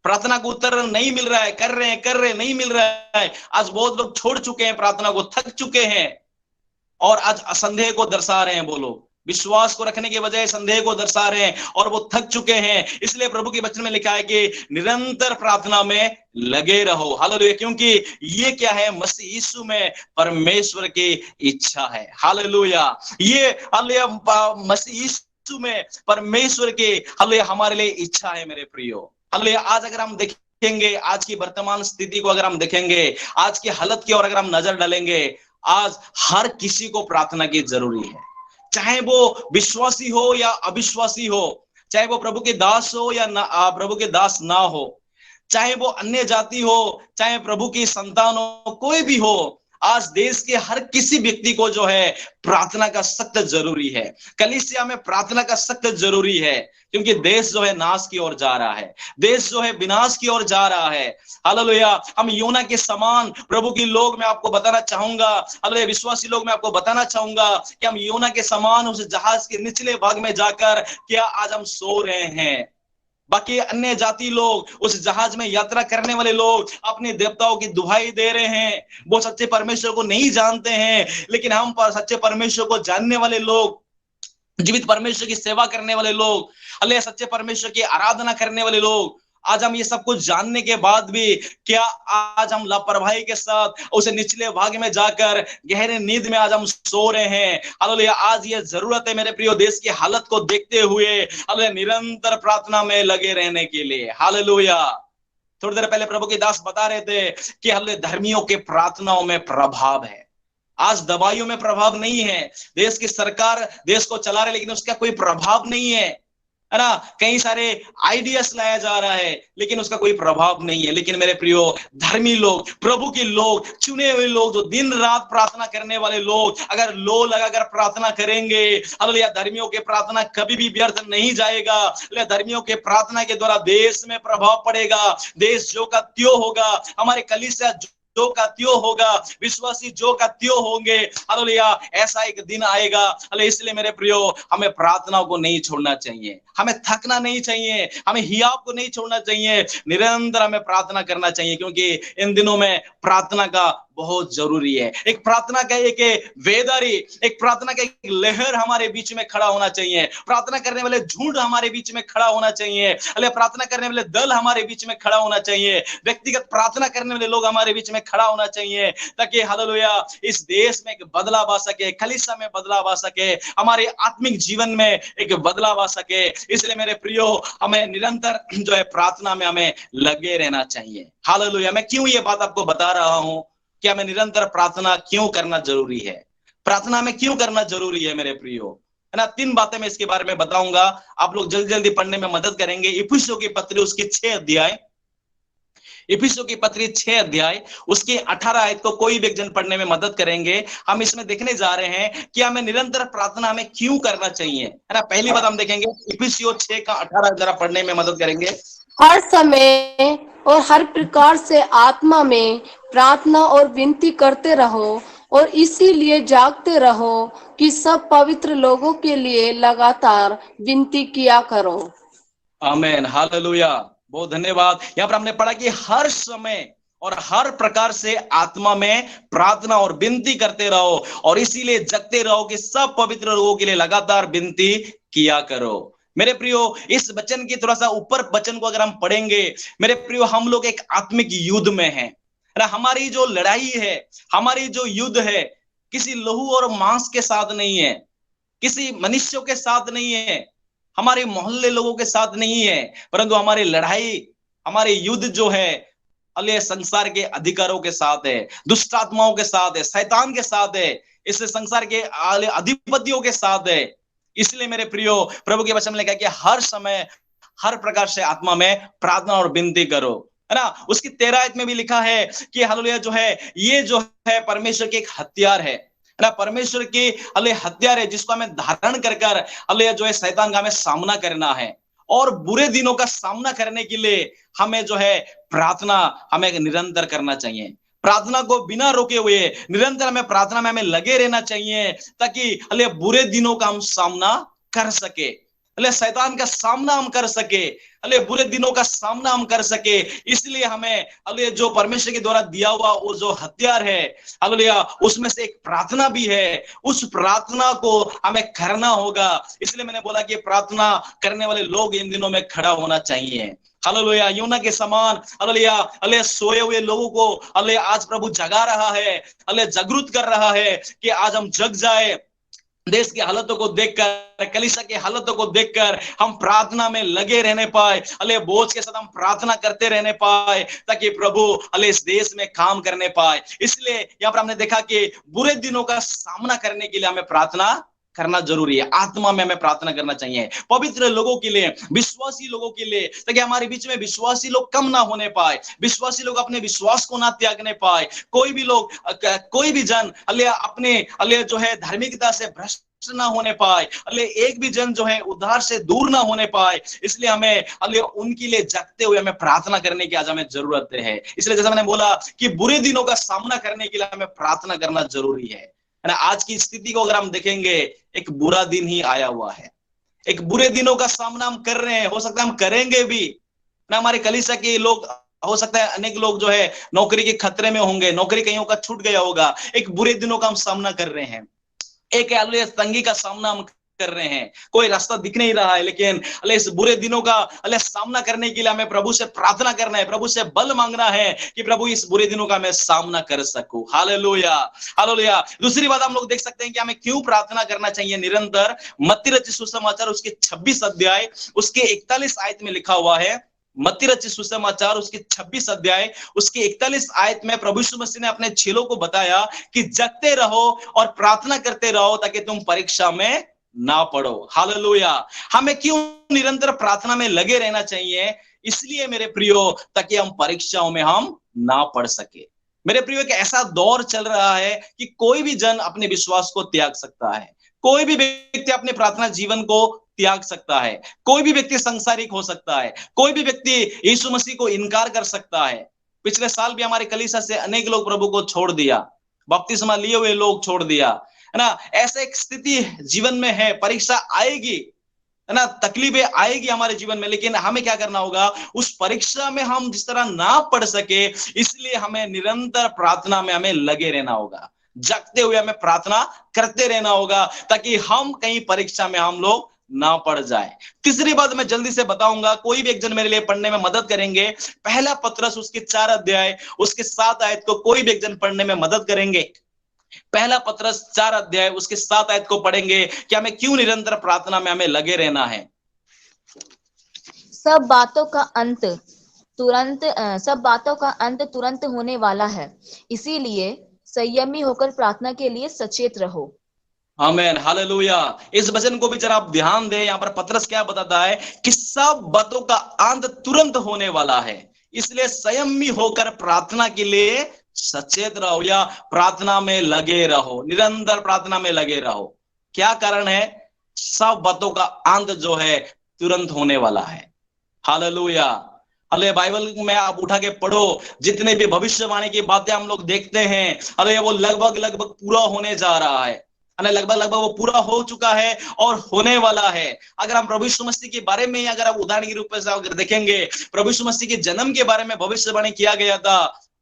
प्रार्थना को उत्तर नहीं मिल रहा है, कर रहे नहीं मिल रहा है। आज बहुत लोग छोड़ चुके हैं प्रार्थना को, थक चुके हैं और आज असंदेह को दर्शा रहे हैं। बोलो, विश्वास को रखने के बजाय संदेह को दर्शा रहे हैं और वो थक चुके हैं। इसलिए प्रभु के वचन में लिखा है कि निरंतर प्रार्थना में लगे रहो। हालेलुया। क्योंकि ये क्या है? मसीह यीशु में परमेश्वर की इच्छा है। हालेलुया। ये हालेलुया, मसीह यीशु में परमेश्वर की हालेलुया हमारे लिए इच्छा है मेरे प्रियो। हालेलुया। आज अगर हम देखेंगे, आज की वर्तमान स्थिति को अगर हम देखेंगे, आज की हालत की ओर अगर हम नजर डालेंगे, आज हर किसी को प्रार्थना की जरूरी है। चाहे वो विश्वासी हो या अविश्वासी हो, चाहे वो प्रभु के दास हो या प्रभु के दास ना हो, चाहे वो अन्य जाति हो, चाहे प्रभु की संतान हो, कोई भी हो, आज देश के हर किसी व्यक्ति को जो है प्रार्थना का सख्त जरूरी है। कलीसिया में प्रार्थना का सख्त जरूरी है, क्योंकि देश जो है नाश की ओर जा रहा है, देश जो है विनाश की ओर जा रहा है। हालेलुया। हम योना के समान प्रभु की लोग, मैं आपको बताना चाहूंगा, हालेलुया, विश्वासी लोग मैं आपको बताना चाहूंगा कि हम योना के समान उस जहाज के निचले भाग में जाकर क्या आज हम सो रहे हैं। बाकी अन्य जाति लोग, उस जहाज में यात्रा करने वाले लोग अपने देवताओं की दुहाई दे रहे हैं, वो सच्चे परमेश्वर को नहीं जानते हैं। लेकिन हम सच्चे परमेश्वर को जानने वाले लोग, जीवित परमेश्वर की सेवा करने वाले लोग, अल्लाह सच्चे परमेश्वर की आराधना करने वाले लोग, आज हम ये सब कुछ जानने के बाद भी क्या आज हम लापरवाही के साथ उसे निचले भाग में जाकर गहरे नींद में आज हम सो रहे हैं। हालेलुया। आज ये जरूरत है मेरे प्रियो, देश की हालत को देखते हुए हालेलुया निरंतर प्रार्थना में लगे रहने के लिए। हालेलुया। थोड़ी देर पहले प्रभु के दास बता रहे थे कि हालेलुया धर्मियों के प्रार्थनाओं में प्रभाव है। आज दवाइयों में प्रभाव नहीं है, देश की सरकार देश को चला रही लेकिन उसका कोई प्रभाव नहीं है ना। कई सारे आइडियाज लाया जा रहा है लेकिन उसका कोई प्रभाव नहीं है। लेकिन मेरे प्रियो, धर्मी लोग, प्रभु के लोग, चुने हुए लोग, जो दिन रात प्रार्थना करने वाले लोग अगर लो लगाकर प्रार्थना करेंगे, हालेलुया, धर्मियों के प्रार्थना कभी भी व्यर्थ नहीं जाएगा। धर्मियों के प्रार्थना के द्वारा देश में प्रभाव पड़ेगा, देश जो का त्यों होगा, हमारे कलीसिया जो का त्यों होगा, विश्वासी जो का त्यों होंगे। हालेलुया। ऐसा एक दिन आएगा। इसलिए मेरे प्रियो, हमें प्रार्थनाओं को नहीं छोड़ना चाहिए, हमें थकना नहीं चाहिए, हमें हियाब को नहीं छोड़ना चाहिए, निरंतर हमें प्रार्थना करना चाहिए, क्योंकि इन दिनों में प्रार्थना का बहुत जरूरी है। एक प्रार्थना का एक वेदारी, एक प्रार्थना का एक लहर हमारे बीच में खड़ा होना चाहिए, प्रार्थना करने वाले झुंड हमारे बीच में खड़ा होना चाहिए, प्रार्थना करने वाले दल हमारे बीच में खड़ा होना चाहिए, व्यक्तिगत प्रार्थना करने वाले लोग हमारे बीच में खड़ा होना चाहिए, ताकि हालेलुया इस देश में एक बदलाव आ सके, कलीसिया में बदलाव आ सके, हमारे आत्मिक जीवन में एक बदलाव आ सके। इसलिए मेरे प्रियो, हमें निरंतर जो है प्रार्थना में हमें लगे रहना चाहिए। हालेलुया। मैं क्यों ये बात आपको बता रहा हूं कि हमें निरंतर प्रार्थना क्यों करना जरूरी है, प्रार्थना में क्यों करना जरूरी है मेरे प्रियो, है ना। 3 बातें मैं इसके बारे में बताऊंगा, आप लोग जल्दी जल्दी पढ़ने में मदद करेंगे। इफिसियों की पत्री उसके 6 अध्याय, इफिसियों की पत्री 6 अध्याय उसके 18 आयत को कोई भी एक जन पढ़ने में मदद करेंगे। हम इसमें देखने जा रहे हैं कि हमें निरंतर प्रार्थना हमें क्यों करना चाहिए, है ना। पहली बात हम देखेंगे इफिसियों 6 का 18 जरा पढ़ने में मदद करेंगे।
हर समय और हर प्रकार से आत्मा में प्रार्थना और विनती करते रहो, और इसीलिए जागते रहो कि सब पवित्र लोगों के लिए लगातार विनती किया करो।
आमीन। हालेलुया। बहुत धन्यवाद। यहाँ पर हमने पढ़ा कि हर समय और हर प्रकार से आत्मा में प्रार्थना और विनती करते रहो, और इसीलिए जगते रहो कि सब पवित्र लोगों के लिए लगातार विनती किया करो। मेरे प्रियो, इस वचन के थोड़ा सा ऊपर वचन को अगर हम पढ़ेंगे, मेरे प्रियो, हम लोग एक आत्मिक युद्ध में हैं। हमारी जो लड़ाई है, हमारी जो युद्ध है, किसी लहू और मांस के साथ नहीं है, किसी मनुष्यों के साथ नहीं है, हमारे मोहल्ले लोगों के साथ नहीं है, परंतु हमारी लड़ाई, हमारे युद्ध जो है अले संसार के अधिकारों के साथ है, दुष्ट आत्माओं के साथ है, शैतान के साथ है, इस संसार के अधिपतियों के साथ है। इसलिए मेरे प्रियो, प्रभु के वचन में लिखा है कि हर समय हर प्रकार से आत्मा में प्रार्थना और विनती करो, है ना। उसकी 13 आयत में भी लिखा है कि हालेलुया जो है, ये जो है परमेश्वर के एक हथियार है ना, परमेश्वर की हथियार है, जिसको हमें धारण कर कर जो है शैतान का हमें सामना करना है। और बुरे दिनों का सामना करने के लिए हमें जो है प्रार्थना हमें निरंतर करना चाहिए। प्रार्थना को बिना रोके हुए निरंतर हमें प्रार्थना में हमें लगे रहना चाहिए, ताकि बुरे दिनों का हम सामना कर सके, शैतान का सामना हम कर सके, बुरे दिनों का सामना हम कर सके। इसलिए हमें जो परमेश्वर के द्वारा दिया हुआ वो जो हथियार है, उसमें से एक प्रार्थना भी है, उस प्रार्थना को हमें करना होगा। इसलिए मैंने बोला कि प्रार्थना करने वाले लोग इन दिनों में खड़ा होना चाहिए। हालेलुया, यूना के समान हालेलुया सोए हुए लोगों को आज प्रभु जगा रहा है, जागरूक कर रहा है कि आज हम जग जाए। देश की हालतों को देखकर, कलीसिया की हालतों को देखकर हम प्रार्थना में लगे रहने पाए, बोझ के साथ हम प्रार्थना करते रहने पाए, ताकि प्रभु इस देश में काम करने पाए। इसलिए यहाँ पर हमने देखा कि बुरे दिनों का सामना करने के लिए हमें प्रार्थना करना जरूरी है। आत्मा में हमें प्रार्थना करना चाहिए, पवित्र लोगों के लिए, विश्वासी लोगों के लिए, ताकि हमारे बीच में विश्वासी लोग कम ना होने पाए, विश्वासी लोग अपने विश्वास को ना त्यागने पाए, कोई भी लोग, कोई भी जन अपने जो है धार्मिकता से भ्रष्ट ना होने पाए, एक भी जन जो है उद्धार से दूर ना होने पाए। इसलिए हमें उनके लिए जगते हुए हमें प्रार्थना करने की आज हमें जरूरत है। इसलिए जैसा मैंने बोला कि बुरे दिनों का सामना करने के लिए हमें प्रार्थना करना जरूरी है ना। आज की स्थिति को अगर हम देखेंगे, एक बुरा दिन ही आया हुआ है, एक बुरे दिनों का सामना हम कर रहे हैं, हो सकता है हम करेंगे भी ना। हमारे कलीसिया के लोग, हो सकता है अनेक लोग जो है नौकरी के खतरे में होंगे, नौकरी कईयों का छूट गया होगा, एक बुरे दिनों का हम सामना कर रहे हैं, एक तंगी का सामना हम कर रहे हैं, कोई रास्ता दिख नहीं रहा है, लेकिन इस बुरे दिनों का सामना करने के लिए हमें प्रभु से प्रार्थना करना है, प्रभु से बल मांगना है कि प्रभु इस बुरे दिनों का मैं सामना कर सकूं। Hallelujah, hallelujah. दूसरी बात हम लोग देख सकते हैं कि हमें क्यों प्रार्थना करना चाहिए निरंतर। मत्ती रचित सुसमाचार उसके 26 अध्याय उसके 41 आयत में लिखा हुआ है। मत्ती रचित सुसमाचार उसके 26 अध्याय उसके 41 आयत में प्रभु यीशु मसीह ने अपने चेलों को बताया कि जगते रहो और प्रार्थना करते रहो, ताकि तुम परीक्षा में ना पड़ो। हालेलुया। हमें क्यों निरंतर प्रार्थना में लगे रहना चाहिए? इसलिए मेरे प्रियो, ताकि हम परीक्षाओं में हम ना पड़ सके। मेरे प्रियो, एक ऐसा दौर चल रहा है कि कोई भी जन अपने विश्वास को त्याग सकता है, कोई भी व्यक्ति अपने प्रार्थना जीवन को त्याग सकता है, कोई भी व्यक्ति संसारिक हो सकता है, कोई भी व्यक्ति यीशु मसीह को इनकार कर सकता है। पिछले साल भी हमारे कलीसिया से अनेक लोग प्रभु को छोड़ दिया, बपतिस्मा लिए हुए लोग छोड़ दिया, है ना। ऐसा एक स्थिति जीवन में है, परीक्षा आएगी, है ना, तकलीफें आएगी हमारे जीवन में, लेकिन हमें क्या करना होगा? उस परीक्षा में हम जिस तरह ना पढ़ सके, इसलिए हमें निरंतर प्रार्थना में हमें लगे रहना होगा, जगते हुए हमें प्रार्थना करते रहना होगा, ताकि हम कहीं परीक्षा में हम लोग ना पड़ जाए। तीसरी बात मैं जल्दी से बताऊंगा, कोई भी एक जन मेरे लिए पढ़ने में मदद करेंगे, पहला पत्रस उसके 4 अध्याय उसके 7 आयत को कोई भी एक जन पढ़ने में मदद करेंगे। पहला पत्रस 4 अध्याय उसके 7 आयत को पढ़ेंगे कि हमें क्यों निरंतर प्रार्थना में हमें लगे रहना है।
सब बातों का अंत तुरंत होने वाला है, इसीलिए संयमी होकर प्रार्थना के लिए सचेत रहो।
आमीन, हालेलुया। इस वचन को भी जरा आप ध्यान दें, यहाँ पर पत्रस क्या बताता है कि सब बातों का अंत तुरंत होने वाला है, इसलिए संयमी होकर प्रार्थना के लिए सचेत रहो, या प्रार्थना में लगे रहो, निरंतर प्रार्थना में लगे रहो। क्या कारण है? सब बातों का अंत जो है तुरंत होने वाला है। हालेलुया। अरे बाइबल में आप उठा के पढ़ो, जितने भी भविष्यवाणी की बातें हम लोग देखते हैं, अरे वो लगभग पूरा होने जा रहा है, लगभग वो पूरा हो चुका है और होने वाला है। अगर हम प्रभु यीशु मसीह के बारे में, अगर आप उदाहरण के रूप में अगर देखेंगे, प्रभु यीशु मसीह के जन्म के बारे में भविष्यवाणी किया गया था,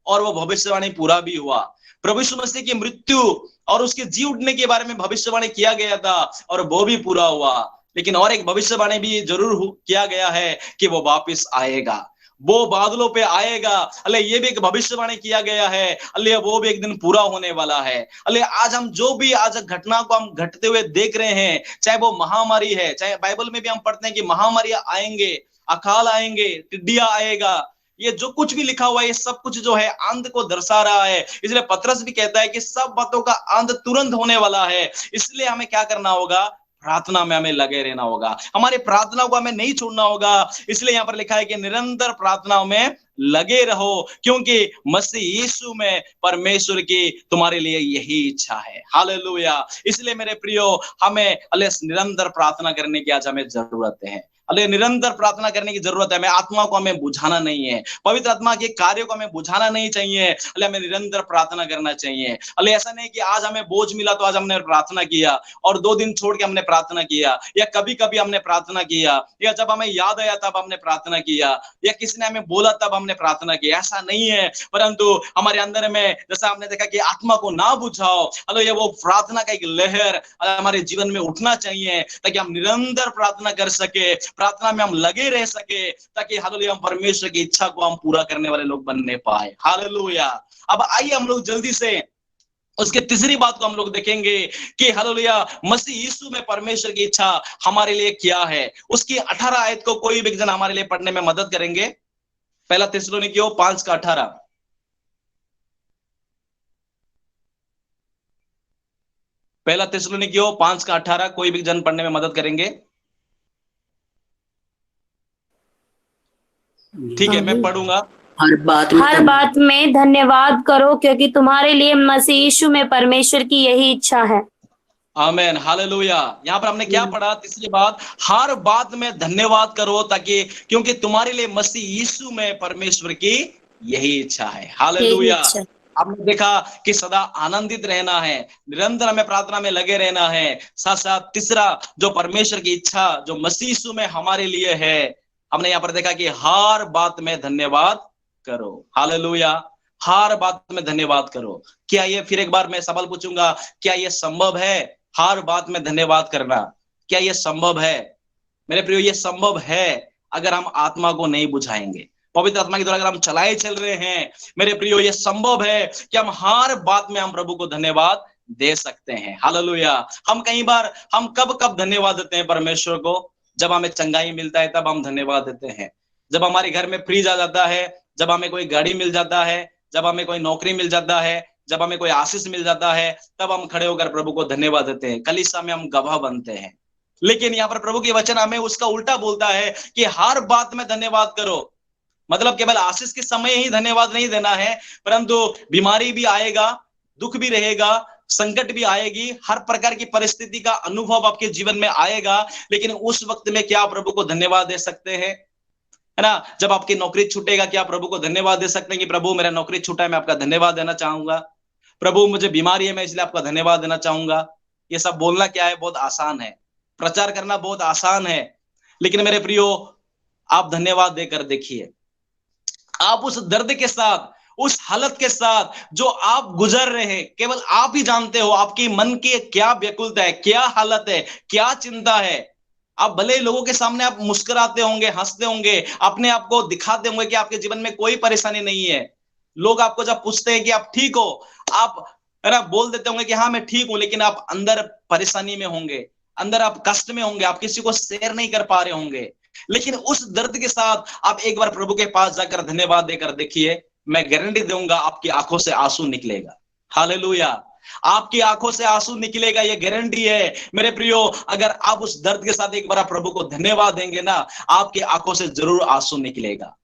और वो भविष्यवाणी पूरा भी हुआ। प्रभु यीशु मसीह की मृत्यु और उसके जी उठने के बारे में भविष्यवाणी किया गया था और वो भी पूरा हुआ। लेकिन और एक भविष्यवाणी भी जरूर किया गया है कि वो वापस आएगा, वो बादलों पे आएगा। अल्ले ये भी एक भविष्यवाणी किया गया है, अल्ले वो भी एक दिन पूरा होने वाला है। अल्ले आज हम जो भी आज घटना को हम घटते हुए देख रहे हैं, चाहे वो महामारी है, चाहे बाइबल में भी हम पढ़ते हैं कि महामारियां आएंगे, अकाल आएंगे, टिड्डियां आएगा, ये जो कुछ भी लिखा हुआ है ये सब कुछ जो है अंत को दर्शा रहा है। इसलिए पतरस भी कहता है कि सब बातों का अंत तुरंत होने वाला है। इसलिए हमें क्या करना होगा? प्रार्थना में हमें लगे रहना होगा, हमारी प्रार्थना को हमें नहीं छोड़ना होगा। इसलिए यहां पर लिखा है कि निरंतर प्रार्थनाओं में लगे रहो, क्योंकि मसीह यीशु में परमेश्वर की तुम्हारे लिए यही इच्छा है। हालेलुया। इसलिए मेरे प्रियो, हमें निरंतर प्रार्थना करने की आज हमें जरूरत है। अरे निरंतर प्रार्थना करने की जरूरत है। हमें आत्मा को हमें बुझाना नहीं है, पवित्र आत्मा के कार्यों को हमें बुझाना नहीं चाहिए। अरे हमें निरंतर प्रार्थना करना चाहिए। अरे ऐसा नहीं कि आज हमें बोझ मिला तो आज हमने प्रार्थना किया और 2 दिन छोड़ के हमने प्रार्थना किया, या कभी कभी हमने प्रार्थना किया, या जब हमें याद आया तब हमने प्रार्थना किया, या किसी ने हमें बोला तब हमने प्रार्थना किया। ऐसा नहीं है, परंतु हमारे अंदर में जैसा हमने देखा कि आत्मा को ना बुझाओ, अरे ये वो प्रार्थना का एक लहर हमारे जीवन में उठना चाहिए, ताकि हम निरंतर प्रार्थना कर सके, प्रार्थना में हम लगे रह सके, ताकि हालेलुया हम परमेश्वर की इच्छा को हम पूरा करने वाले लोग बनने पाए। हालेलुया। अब आइए हम लोग जल्दी से उसके तीसरी बात को हम लोग देखेंगे कि हालेलुया मसीह यीशु में परमेश्वर की इच्छा हमारे लिए क्या है। उसकी 18 आयत को कोई भी जन हमारे लिए पढ़ने में मदद करेंगे। पहला थिस्सलुनीकियों 5:18। पहला थिस्सलुनीकियों 5:18 कोई भी जन पढ़ने में मदद करेंगे? ठीक है, मैं पढ़ूंगा।
हर बात में धन्यवाद करो, क्योंकि तुम्हारे लिए मसीह यीशु में परमेश्वर की यही इच्छा है।
आमेन। हालेलुया। यहाँ पर हमने क्या पढ़ा? तीसरी बात, हर बात में धन्यवाद करो, ताकि क्योंकि तुम्हारे लिए मसीह यीशु में परमेश्वर की यही इच्छा है। हालेलुया। आपने देखा कि सदा आनंदित रहना है, निरंतर हमें प्रार्थना में लगे रहना है। साथ साथ तीसरा जो परमेश्वर की इच्छा जो मसीह यीशु में हमारे लिए है, हमने यहाँ पर देखा कि हर बात में धन्यवाद करो। हालेलुया। हर बात में धन्यवाद करो। क्या ये, फिर एक बार मैं सवाल पूछूंगा, क्या ये संभव है हर बात में धन्यवाद करना? क्या ये संभव है? मेरे प्रियो, ये संभव है अगर हम आत्मा को नहीं बुझाएंगे, पवित्र आत्मा के द्वारा अगर हम चलाए चल रहे हैं। मेरे प्रियो, ये संभव है कि हम हर बात में हम प्रभु को धन्यवाद दे सकते हैं। हालेलुया। हम कई बार हम कब धन्यवाद देते हैं परमेश्वर को? जब हमें चंगाई मिलता है तब हम धन्यवाद देते हैं, जब हमारे घर में फ्रिज आ जाता है, जब हमें कोई गाड़ी मिल जाता है, जब हमें कोई नौकरी मिल जाता है, जब हमें कोई आशीष मिल जाता है, तब हम खड़े होकर प्रभु को धन्यवाद देते हैं। कलीसिया में हम गवाह बनते हैं। लेकिन यहाँ पर प्रभु के वचन हमें उसका उल्टा बोलता है कि हर बात में धन्यवाद करो। मतलब केवल आशीष के समय ही धन्यवाद नहीं देना है, परंतु बीमारी भी आएगा, दुख भी रहेगा, संकट भी आएगी, हर प्रकार की परिस्थिति का अनुभव आपके जीवन में आएगा, लेकिन उस वक्त में क्या प्रभु को धन्यवाद दे सकते हैं? है ना? जब आपकी नौकरी छूटेगा, क्या प्रभु को धन्यवाद दे सकते हैं कि प्रभु मेरा नौकरी छूटा है, मैं आपका धन्यवाद देना चाहूंगा। प्रभु मुझे बीमारी है, मैं इसलिए आपका धन्यवाद देना चाहूंगा। ये सब बोलना क्या है? बहुत आसान है, प्रचार करना बहुत आसान है, लेकिन मेरे प्रियो, आप धन्यवाद देकर देखिए। आप उस दर्द के साथ, उस हालत के साथ जो आप गुजर रहे हैं, केवल आप ही जानते हो आपकी मन की क्या व्याकुलता है, क्या हालत है, क्या चिंता है। आप भले लोगों के सामने आप मुस्कुराते होंगे, हंसते होंगे, अपने आप को दिखाते होंगे कि आपके जीवन में कोई परेशानी नहीं है। लोग आपको जब पूछते हैं कि आप ठीक हो, आप है ना बोल देते होंगे कि हाँ मैं ठीक हूं, लेकिन आप अंदर परेशानी में होंगे, अंदर आप कष्ट में होंगे, आप किसी को शेयर नहीं कर पा रहे होंगे। लेकिन उस दर्द के साथ आप एक बार प्रभु के पास जाकर धन्यवाद देकर देखिए, मैं गारंटी दूंगा आपकी आंखों से आंसू निकलेगा। हालेलुया। आपकी आंखों से आंसू निकलेगा, ये गारंटी है मेरे प्रियो। अगर आप उस दर्द के साथ एक बार प्रभु को धन्यवाद देंगे ना, आपकी आंखों से जरूर आंसू निकलेगा।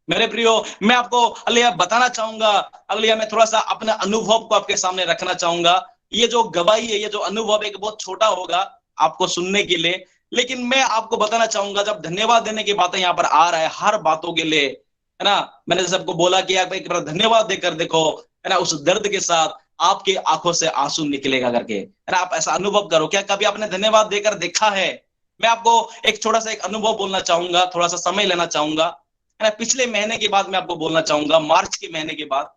मेरे प्रियो, मैं आपको बताना चाहूंगा, मैं थोड़ा सा अपने अनुभव को आपके सामने रखना चाहूंगा। ये जो गवाही है, ये जो अनुभव है, बहुत छोटा होगा आपको सुनने के लिए, लेकिन मैं आपको बताना चाहूंगा, जब धन्यवाद देने की बातें यहाँ पर आ रहा है, हर बातों के लिए, है ना, मैंने सबको बोला कि आप एक बार धन्यवाद देकर देखो, है ना, उस दर्द के साथ आपकी आंखों से आंसू निकलेगा करके, है ना। आप ऐसा अनुभव करो। क्या कभी आपने धन्यवाद देकर देखा है? मैं आपको एक छोटा सा एक अनुभव बोलना चाहूंगा, थोड़ा सा समय लेना चाहूंगा, है ना। पिछले महीने के बाद मैं आपको बोलना चाहूंगा, मार्च के महीने के बाद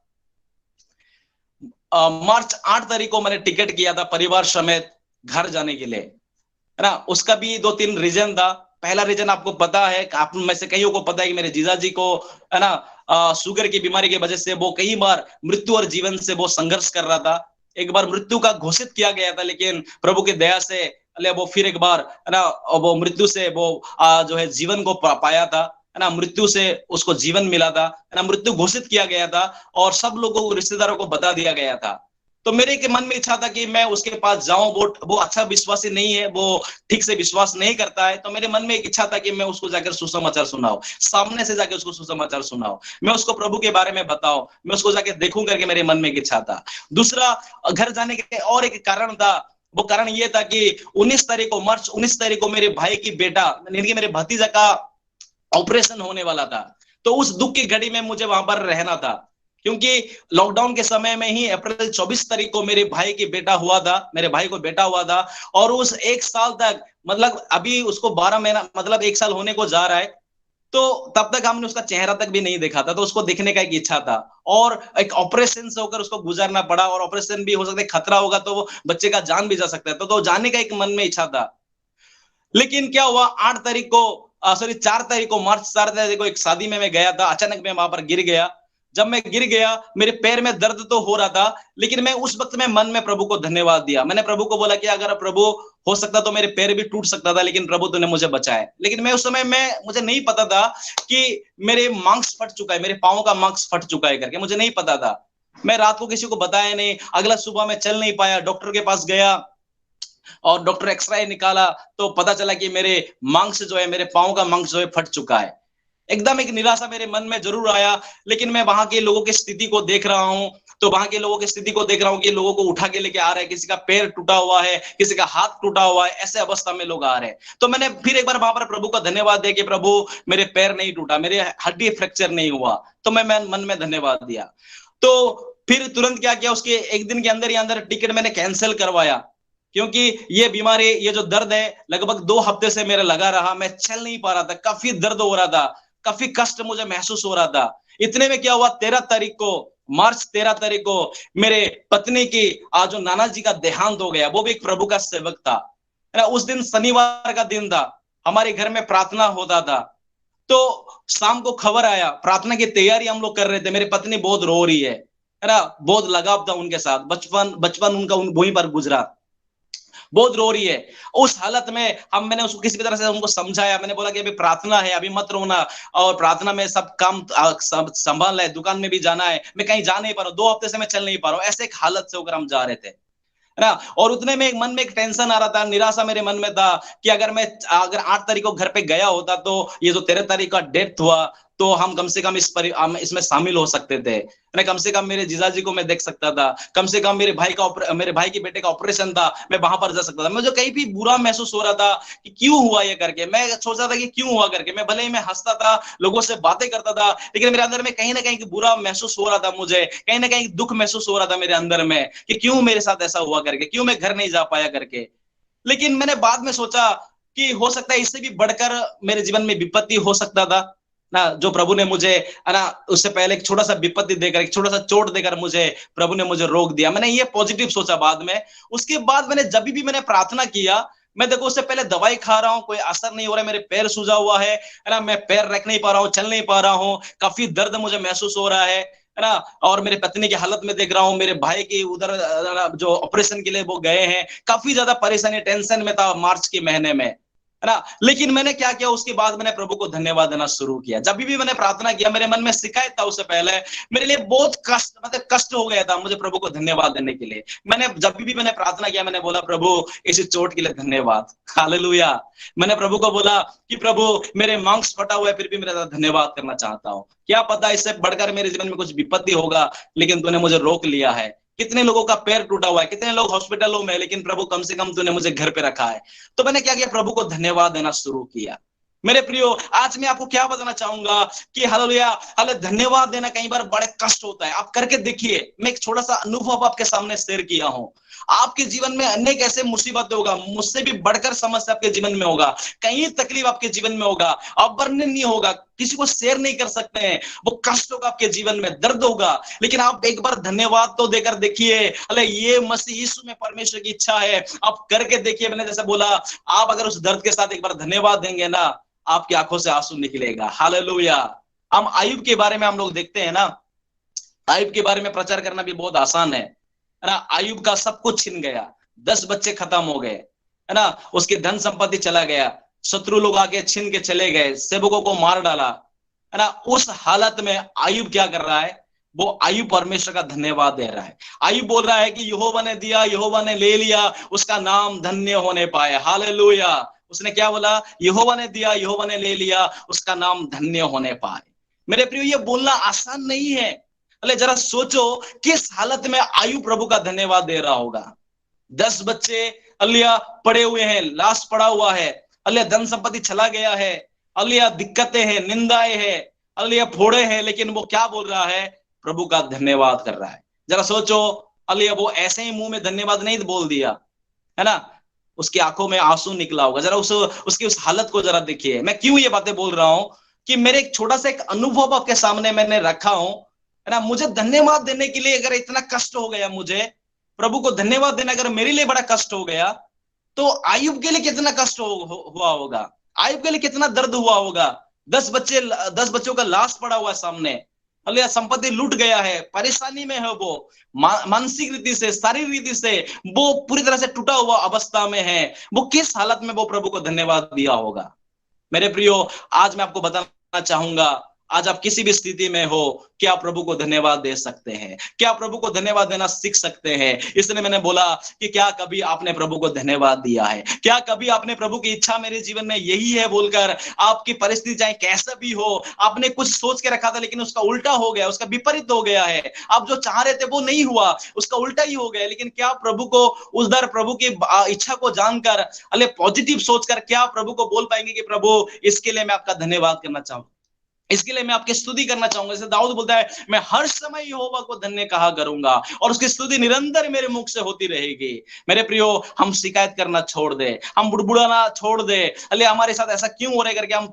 मार्च 8 तारीख को मैंने टिकट किया था परिवार समेत घर जाने के लिए, है ना। उसका भी 2-3 रीजन था। पहला रीजन आपको पता है, आप में से कईयों को पता है कि मेरे जीजाजी को, है ना, शुगर की बीमारी की वजह से वो कई बार मृत्यु और जीवन से वो संघर्ष कर रहा था। एक बार मृत्यु का घोषित किया गया था, लेकिन प्रभु की दया से वो फिर एक बार, है ना, वो मृत्यु से वो जो है जीवन को पाया था, है ना। मृत्यु से उसको जीवन मिला था, है ना। मृत्यु घोषित किया गया था और सब लोगों को, रिश्तेदारों को बता दिया गया था। तो मेरे के मन में इच्छा था कि मैं उसके पास जाऊं। वो अच्छा विश्वासी नहीं है, वो ठीक से विश्वास नहीं करता है। तो मेरे मन में एक इच्छा था कि मैं उसको जाकर सुसमाचार सुनाऊं, सामने से जाकर उसको सुसमाचार सुनाऊं, मैं उसको प्रभु के बारे में बताऊं, मैं उसको जाके देखूं करके मेरे मन में एक इच्छा था। दूसरा, घर जाने के और एक कारण था। वो कारण ये था कि 19 तारीख को, मार्च 19 तारीख को मेरे भाई की बेटा, मेरे भतीजा का ऑपरेशन होने वाला था। तो उस दुख की घड़ी में मुझे वहां पर रहना था, क्योंकि लॉकडाउन के समय में ही अप्रैल 24 तारीख को मेरे भाई की बेटा हुआ था, मेरे भाई को बेटा हुआ था। और उस 1 साल तक, मतलब अभी उसको 12 महीना, मतलब 1 साल होने को जा रहा है, तो तब तक हमने उसका चेहरा तक भी नहीं देखा था। तो उसको देखने का एक इच्छा था, और एक ऑपरेशन से होकर उसको गुजरना पड़ा, और ऑपरेशन भी हो सकता है खतरा होगा, तो वो बच्चे का जान भी जा सकता है। तो जाने का एक मन में इच्छा था। लेकिन क्या हुआ, 8 तारीख को, 4 तारीख को, मार्च 4 तारीख को एक शादी में मैं गया था। अचानक मैं वहां पर गिर गया। जब मैं गिर गया, मेरे पैर में दर्द तो हो रहा था, लेकिन मैं उस वक्त में मन में प्रभु को धन्यवाद दिया। मैंने प्रभु को बोला कि अगर प्रभु हो सकता तो मेरे पैर भी टूट सकता था, लेकिन प्रभु तूने मुझे बचाया। लेकिन मैं उस समय में, मुझे नहीं पता था कि मेरे मांस फट चुका है, मेरे पांव का मांस फट चुका है करके, मुझे नहीं पता था। मैं रात को किसी को बताया नहीं। अगला सुबह मैं चल नहीं पाया, डॉक्टर के पास गया और डॉक्टर एक्सरे निकाला, तो पता चला कि मेरे मांस जो है, मेरे पांव का मांस जो है फट चुका है। एकदम एक निराशा मेरे मन में जरूर आया। लेकिन मैं वहां के लोगों की स्थिति को देख रहा हूं, तो वहां के लोगों की स्थिति को देख रहा हूं कि लोगों को उठा के लेके आ रहे हैं, किसी का पैर टूटा हुआ है, किसी का हाथ टूटा हुआ है, ऐसे अवस्था में लोग आ रहे हैं। तो मैंने फिर एक बार वहां पर प्रभु का धन्यवाद दिया कि प्रभु मेरे पैर नहीं टूटा, मेरे हड्डी फ्रैक्चर नहीं हुआ। तो मैं मन में धन्यवाद दिया। तो फिर तुरंत क्या किया, उसके एक दिन के अंदर ही अंदर टिकट मैंने कैंसिल करवाया, क्योंकि ये बीमारी, ये जो दर्द है, लगभग 2 हफ्ते से मेरा लगा रहा। मैं चल नहीं पा रहा था, काफी दर्द हो रहा था, काफी कष्ट मुझे महसूस हो रहा था। इतने में क्या हुआ, 13 तारीख को, मार्च 13 तारीख को मेरे पत्नी की आज जो नाना जी का देहांत हो गया। वो भी एक प्रभु का सेवक था, है ना। उस दिन शनिवार का दिन था, हमारे घर में प्रार्थना होता था। तो शाम को खबर आया, प्रार्थना की तैयारी हम लोग कर रहे थे, मेरी पत्नी बहुत रो रही है ना। बहुत लगाव था उनके साथ, बचपन उनका वहीं पर गुजरा, बहुत रो रही है। उस हालत में मैंने उसको किसी भी तरह से उनको समझाया। मैंने बोला कि अभी प्रार्थना है, अभी मत रोना, और प्रार्थना में सब काम संभालना है, दुकान में भी जाना है, मैं कहीं जा नहीं पा रहा हूँ, 2 हफ्ते से मैं चल नहीं पा रहा हूँ। ऐसे एक हालत से होकर हम जा रहे थे, है ना। और उतने में एक मन में एक टेंशन आ रहा था, निराशा मेरे मन में था कि अगर 8 तारीख को घर पे गया होता, तो ये जो 13 तारीख का डेथ हुआ, तो हम कम से कम इसमें शामिल हो सकते थे, कम से कम मेरे जीजाजी को मैं देख सकता था, कम से कम मेरे भाई के बेटे का ऑपरेशन था, मैं वहां पर जा सकता था। मुझे कहीं भी बुरा महसूस हो रहा था कि क्यों हुआ ये करके। मैं सोच रहा था कि क्यों हुआ करके। मैं भले ही मैं हंसता था, लोगों से बातें करता था, लेकिन मेरे अंदर में कहीं ना कहीं बुरा महसूस हो रहा था। मुझे कहीं ना कहीं दुख महसूस हो रहा था मेरे अंदर में कि क्यों मेरे साथ ऐसा हुआ करके, क्यों मैं घर नहीं जा पाया करके। लेकिन मैंने बाद में सोचा कि हो सकता है इससे भी बढ़कर मेरे जीवन में विपत्ति हो सकता था ना, जो प्रभु ने मुझे, है ना, उससे पहले एक छोटा सा विपत्ति देकर, एक छोटा सा चोट देकर मुझे प्रभु ने मुझे रोक दिया। मैंने ये पॉजिटिव सोचा बाद में। उसके बाद मैंने जब भी मैंने प्रार्थना किया, मैं देखो उससे पहले दवाई खा रहा हूँ, कोई असर नहीं हो रहा है, मेरे पैर सूजा हुआ है ना, मैं पैर रख नहीं पा रहा हूँ, चल नहीं पा रहा हूँ, काफी दर्द मुझे महसूस हो रहा है ना। और मेरे पत्नी की हालत में देख रहा हूँ, मेरे भाई की उधर जो ऑपरेशन के लिए वो गए हैं, काफी ज्यादा परेशानी, टेंशन में था मार्च के महीने में, है ना। लेकिन मैंने क्या किया, उसके बाद मैंने प्रभु को धन्यवाद देना शुरू किया। जब भी मैंने प्रार्थना किया, मेरे मन में शिकायत था उससे पहले, मेरे लिए बहुत कष्ट हो गया था मुझे प्रभु को धन्यवाद देने के लिए। मैंने जब भी मैंने प्रार्थना किया, मैंने बोला प्रभु इस चोट के लिए धन्यवाद, हालेलुया। मैंने प्रभु को बोला कि प्रभु मेरे मांस फटा हुआ है, फिर भी मेरा धन्यवाद करना चाहता हूँ। क्या पता इससे बढ़कर मेरे जीवन में कुछ विपत्ति होगा, लेकिन तूने मुझे रोक लिया है। कितने लोगों का पैर टूटा हुआ है, कितने लोग हॉस्पिटलों में, लेकिन प्रभु कम से कम तूने मुझे घर पे रखा है। तो मैंने क्या किया, प्रभु को धन्यवाद देना शुरू किया। मेरे प्रियो, आज मैं आपको क्या बताना चाहूंगा कि हालेलुया, धन्यवाद देना कई बार बड़े कष्ट होता है। आप करके देखिए। मैं एक छोटा सा अनुभव आपके सामने शेयर किया हूं। आपके जीवन में अनेक ऐसे मुसीबत होगा, मुझसे भी बढ़कर समस्या आपके जीवन में होगा, कहीं तकलीफ आपके जीवन में होगा, आप वर्णन नहीं होगा, किसी को शेयर नहीं कर सकते हैं, वो कष्ट होगा आपके जीवन में, दर्द होगा, लेकिन आप एक बार धन्यवाद तो देकर देखिए। अरे ये मसीह यीशु में परमेश्वर की इच्छा है, आप करके देखिए। मैंने जैसे बोला, आप अगर उस दर्द के साथ एक बार धन्यवाद देंगे ना, आपकी आंखों से आंसू निकलेगा। हालेलुया। हम आयुब के बारे में हम लोग देखते हैं ना, आयुब के बारे में प्रचार करना भी बहुत आसान है ना। आयुब का सब कुछ छिन गया, 10 बच्चे खत्म हो गए, है ना, उसकी धन संपत्ति चला गया, शत्रु लोग आके छीन के चले गए, सेवकों को मार डाला, है ना। उस हालत में आयुब क्या कर रहा है? वो आयुब परमेश्वर का धन्यवाद दे रहा है। आयुब बोल रहा है कि यहोवा ने दिया, यहोवा ने ले लिया, उसका नाम धन्य होने पाए। हालेलुया। उसने क्या बोला? यहोवा ने दिया, यहोवा ने ले लिया, उसका नाम धन्य होने पाए। मेरे प्रियो, ये बोलना आसान नहीं है। अरे जरा सोचो किस हालत में आयुब प्रभु का धन्यवाद दे रहा होगा। 10 बच्चे अलिया पड़े हुए हैं, लाश पड़ा हुआ है, अलिया धन संपत्ति चला गया है, अलिया दिक्कतें हैं, निंदाएं हैं, अलिया फोड़े हैं, लेकिन वो क्या बोल रहा है? प्रभु का धन्यवाद कर रहा है। जरा सोचो, अलिया वो ऐसे ही मुंह में धन्यवाद नहीं बोल दिया, है ना, उसकी आंखों में आंसू निकला होगा। जरा उसकी उस हालत को जरा देखिए। मैं क्यों ये बातें बोल रहा हूं कि मेरे एक छोटा सा एक अनुभव आपके सामने मैंने रखा हूं, है ना। मुझे धन्यवाद देने के लिए अगर इतना कष्ट हो गया, मुझे प्रभु को धन्यवाद देना अगर मेरे लिए बड़ा कष्ट हो गया, तो आयुब के लिए कितना कष्ट हुआ होगा, आयुब के लिए कितना दर्द हुआ होगा। 10 बच्चों का लाश पड़ा हुआ है सामने, अलिया संपत्ति लूट गया है, परेशानी में है वो, मानसिक रीति से, शारीरिक रीति से वो पूरी तरह से टूटा हुआ अवस्था में है। वो किस हालत में वो प्रभु को धन्यवाद दिया होगा। मेरे प्रियो, आज मैं आपको बताना चाहूंगा, आज आप किसी भी स्थिति में हो, क्या प्रभु को धन्यवाद दे सकते हैं? क्या प्रभु को धन्यवाद देना सीख सकते हैं? इसलिए मैंने बोला कि क्या कभी आपने प्रभु को धन्यवाद दिया है? क्या कभी आपने प्रभु की इच्छा मेरे जीवन में यही है बोलकर, आपकी परिस्थिति चाहे कैसा भी हो, आपने कुछ सोच के रखा था लेकिन उसका उल्टा हो गया, उसका विपरीत हो गया है, आप जो चाह रहे थे वो नहीं हुआ, उसका उल्टा ही हो गया, लेकिन क्या प्रभु को उस दर प्रभु की इच्छा को जानकर, अले पॉजिटिव सोचकर क्या प्रभु को बोल पाएंगे कि प्रभु इसके लिए मैं आपका धन्यवाद करना चाहूंगा, इसके लिए मैं आपकी स्तुति करना चाहूंगा। जैसे दाऊद बोलता है, मैं हर समय यहोवा को धन्य कहा करूंगा और उसकी स्तुति निरंतर मेरे मुख से होती रहेगी। मेरे प्रियो, हम शिकायत करना छोड़ दे, हम बुड़बुड़ाना छोड़ दे, अले हमारे साथ ऐसा क्यों हो रहा है करके हम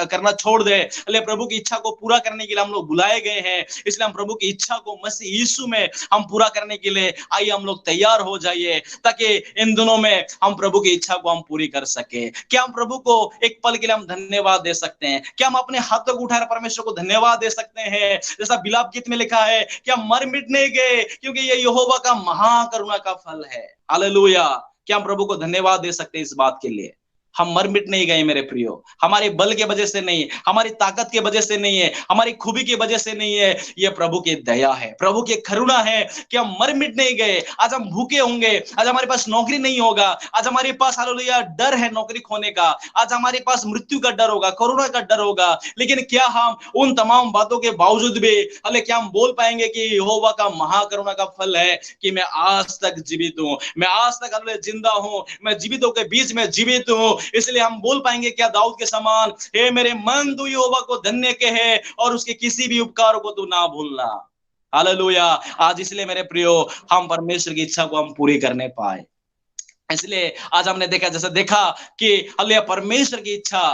करना छोड़ दे। अले प्रभु की इच्छा को पूरा करने के लिए हम लोग बुलाए गए हैं, इसलिए हम प्रभु की इच्छा को मसीह यीशु में हम पूरा करने के लिए आइए हम लोग तैयार हो जाइए, ताकि इन दिनों में हम प्रभु की इच्छा को हम पूरी कर सके। क्या हम प्रभु को एक पल के लिए हम धन्यवाद दे सकते हैं? क्या हम अपने हाथ तक उठाकर परमेश्वर को धन्यवाद दे सकते हैं? जैसा बिलाप गीत में लिखा है, क्या मर मिट नहीं गए, क्योंकि ये यहोवा का महाकरुणा का फल है। हालेलुया। क्या हम प्रभु को धन्यवाद दे सकते हैं इस बात के लिए? हम मर मिट नहीं गए मेरे प्रियो, हमारे बल के वजह से नहीं, हमारी ताकत के वजह से नहीं है, हमारी खूबी की वजह से नहीं है, ये प्रभु की दया है, प्रभु की करुणा है कि हम मर मिट नहीं गए। आज हम भूखे होंगे, आज हमारे पास नौकरी नहीं होगा, आज हमारे पास हालेलुया डर है नौकरी खोने का, आज हमारे पास मृत्यु का डर होगा, कोरोना का डर होगा, लेकिन क्या हम उन तमाम बातों के बावजूद भी अले क्या हम बोल पाएंगे कि यहोवा का महाकरुणा का फल है कि मैं आज तक जीवित हूं, मैं आज तक अले जिंदा हूं, मैं जीवितों के बीच में जीवित हूं। इसलिए हम बोल पाएंगे क्या दाऊद के समान, हे मेरे मन तू यहोवा को धन्य कहे और उसके किसी भी उपकार को तू ना भूलना। हालेलुया। आज इसलिए मेरे प्रियो, हम परमेश्वर की इच्छा को हम पूरी करने पाए। इसलिए आज हमने देखा, जैसे देखा कि अल्लाह परमेश्वर की इच्छा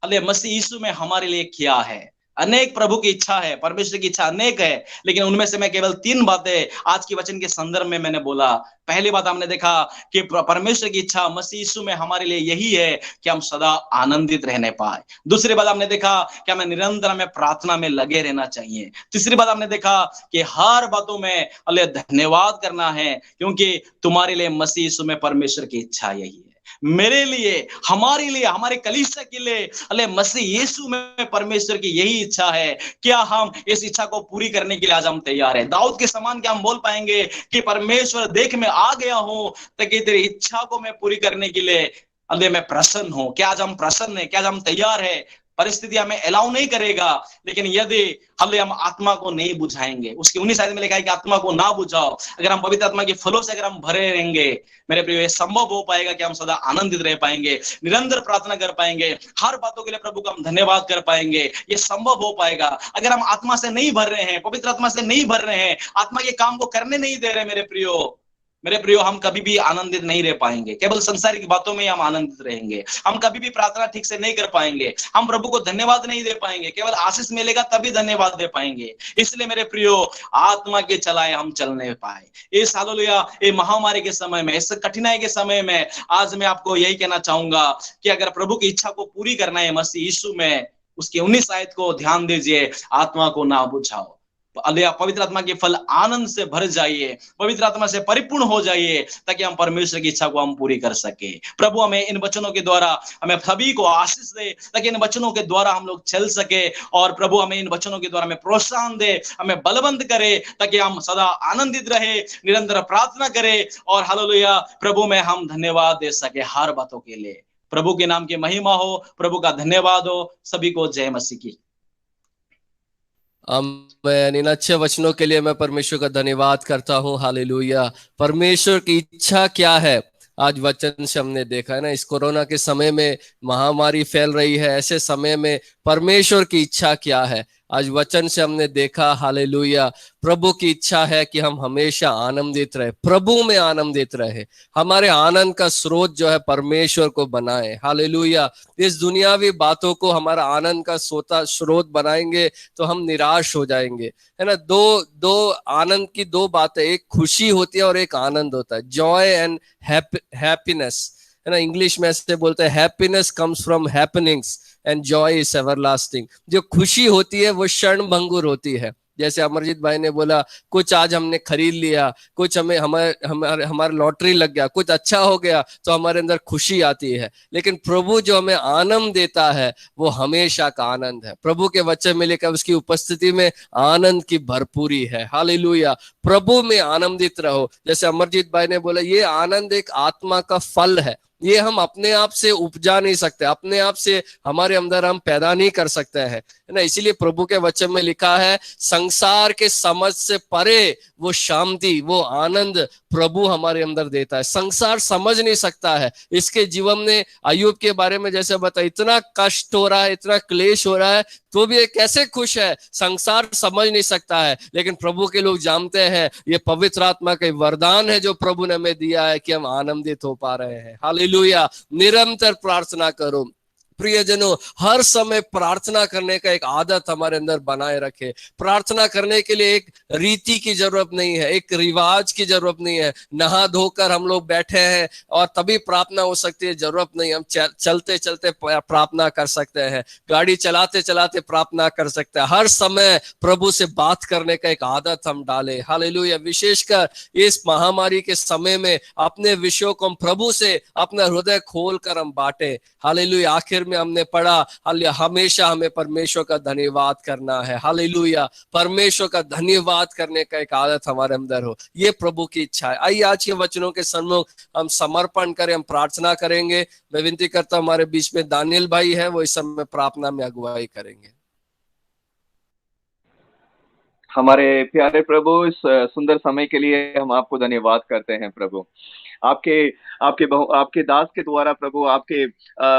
अल्लाह मसीह यीशु में हमारे लिए क्या है। अनेक प्रभु की इच्छा है, परमेश्वर की इच्छा अनेक है, लेकिन उनमें से मैं केवल 3 बातें आज की वचन के संदर्भ में मैंने बोला। पहली बात हमने देखा कि परमेश्वर की इच्छा मसीह यीशु में हमारे लिए यही है कि हम सदा आनंदित रहने पाए। दूसरी बात हमने देखा कि हमें निरंतर हमें प्रार्थना में लगे रहना चाहिए। तीसरी बात हमने देखा कि हर बातों में अल्लाह धन्यवाद करना है, क्योंकि तुम्हारे लिए मसीह यीशु में परमेश्वर की इच्छा यही है। मेरे लिए, हमारे लिए, हमारे कलीसिया के लिए अल्लाह मसीह यीशु में परमेश्वर की यही इच्छा है। क्या हम इस इच्छा को पूरी करने के लिए आज हम तैयार हैं? दाऊद के समान क्या हम बोल पाएंगे कि परमेश्वर देख मैं आ गया हूं ताकि तेरी इच्छा को मैं पूरी करने के लिए अल्लाह मैं प्रसन्न हूं? क्या आज हम प्रसन्न है? क्या आज हम तैयार है? परिस्थिति हमें अलाउ नहीं करेगा, लेकिन यदि हम आत्मा को नहीं बुझाएंगे, उसकी 19 आयत में लिखा है कि आत्मा को ना बुझाओ, अगर हम पवित्र आत्मा के फलों से अगर हम भरे रहेंगे मेरे प्रिय, ये संभव हो पाएगा कि हम सदा आनंदित रह पाएंगे, निरंतर प्रार्थना कर पाएंगे, हर बातों के लिए प्रभु का हम धन्यवाद कर पाएंगे। ये संभव हो पाएगा अगर हम आत्मा से नहीं भर रहे हैं, पवित्र आत्मा से नहीं भर रहे हैं, आत्मा के काम को करने नहीं दे रहे मेरे प्रियो, मेरे प्रियो, हम कभी भी आनंदित नहीं रह पाएंगे, केवल संसारिक बातों में ही हम आनंदित रहेंगे। हम कभी भी प्रार्थना ठीक से नहीं कर पाएंगे, हम प्रभु को धन्यवाद नहीं दे पाएंगे, केवल आशीष मिलेगा तभी धन्यवाद दे पाएंगे। इसलिए मेरे प्रियो, आत्मा के चलाए हम चलने पाए इस हालेलुया ये महामारी के समय में, इस कठिनाई के समय में। आज मैं आपको यही कहना चाहूंगा कि अगर प्रभु की इच्छा को पूरी करना है मसीह यीशु में, उसकी 19 आयत को ध्यान दीजिए, आत्मा को ना बुझाओ। पवित्र आत्मा के फल आनंद से भर जाइए, पवित्र आत्मा से परिपूर्ण हो जाइए, ताकि हम परमेश्वर की इच्छा को हम पूरी कर सके। प्रभु हमें इन वचनों के द्वारा हमें सभी को आशीष दे, ताकि इन वचनों के द्वारा हम लोग चल सके। और प्रभु हमें इन वचनों के द्वारा हमें प्रोत्साहन दे, हमें बलवंत करे, ताकि हम सदा आनंदित रहे, निरंतर प्रार्थना करें और हालेलुया प्रभु में हम धन्यवाद दे सके हर बातों के लिए। प्रभु के नाम की महिमा हो, प्रभु का धन्यवाद हो। सभी को जय मसीह की।
आमीन। इन अच्छे वचनों के लिए मैं परमेश्वर का धन्यवाद करता हूँ। हालेलुया। परमेश्वर की इच्छा क्या है, आज वचन से हमने देखा है ना। इस कोरोना के समय में महामारी फैल रही है, ऐसे समय में परमेश्वर की इच्छा क्या है, आज वचन से हमने देखा। हालेलुया। प्रभु की इच्छा है कि हम हमेशा आनंदित रहे, प्रभु में आनंदित रहे, हमारे आनंद का स्रोत जो है परमेश्वर को बनाए। हालेलुया। इस दुनियावी बातों को हमारा आनंद का स्रोत बनाएंगे तो हम निराश हो जाएंगे, है ना। दो आनंद की दो बातें, एक खुशी होती है और एक आनंद होता है, जॉय एंड हैप्पीनेस, है ना। इंग्लिश में ऐसे बोलते हैं, happiness comes from happenings and Joy is everlasting. जो खुशी होती है वो क्षण भंगुर होती है। जैसे अमरजीत भाई ने बोला, कुछ आज हमने खरीद लिया, कुछ हमारे लॉटरी लग गया, कुछ अच्छा हो गया तो हमारे अंदर खुशी आती है। लेकिन प्रभु जो हमें आनंद देता है वो हमेशा का आनंद है। प्रभु के वचन में लिखा, उसकी उपस्थिति में आनंद की भरपूरी है। हालेलुया। प्रभु में आनंदित रहो। जैसे अमरजीत भाई ने बोला, ये आनंद एक आत्मा का फल है, ये हम अपने आप से उपजा नहीं सकते, अपने आप से हमारे अंदर हम पैदा नहीं कर सकते हैं, है ना। इसीलिए प्रभु के वचन में लिखा है, संसार के समझ से परे वो शांति, वो आनंद प्रभु हमारे अंदर देता है। संसार समझ नहीं सकता है। इसके जीवन में अय्यूब के बारे में जैसे बता, इतना कष्ट हो रहा है, इतना क्लेश हो रहा है, तो भी ये कैसे खुश है, संसार समझ नहीं सकता है। लेकिन प्रभु के लोग जानते हैं, ये पवित्र आत्मा का वरदान है जो प्रभु ने हमें दिया है कि हम आनंदित हो पा रहे हैं। हालेलुया। निरंतर प्रार्थना करो प्रियजनों, हर समय प्रार्थना करने का एक आदत हमारे अंदर बनाए रखे। प्रार्थना करने के लिए एक रीति की जरूरत नहीं है, एक रिवाज की जरूरत नहीं है। नहा धोकर हम लोग बैठे हैं और तभी प्रार्थना हो सकती है, जरूरत नहीं। हम चलते चलते प्रार्थना कर सकते हैं, गाड़ी चलाते चलाते प्रार्थना कर सकते हैं। हर समय प्रभु से बात करने का एक आदत हम डालें। हालेलुया। विशेषकर इस महामारी के समय में अपने विषयों को हम प्रभु से अपना हृदय खोलकर हम बांटे। हालेलुया। आखिर में हमने पढ़ा, हमेशा हमें परमेश्वर का धन्यवाद करना है। हालेलुया। परमेश्वर का धन्यवाद करने का एक आदत हमारे अंदर हो, ये प्रभु की इच्छा है। आइए आज के वचनों के सम्मुख हम समर्पण करें, हम प्रार्थना करेंगे। मैं विनती करता हूं, हमारे बीच में दानियल भाई है, वो इस समय प्रार्थना में अगुवाई करेंगे।
हमारे प्यारे प्रभु, इस सुंदर समय के लिए हम आपको धन्यवाद करते हैं प्रभु। आपके दास के द्वारा प्रभु आपके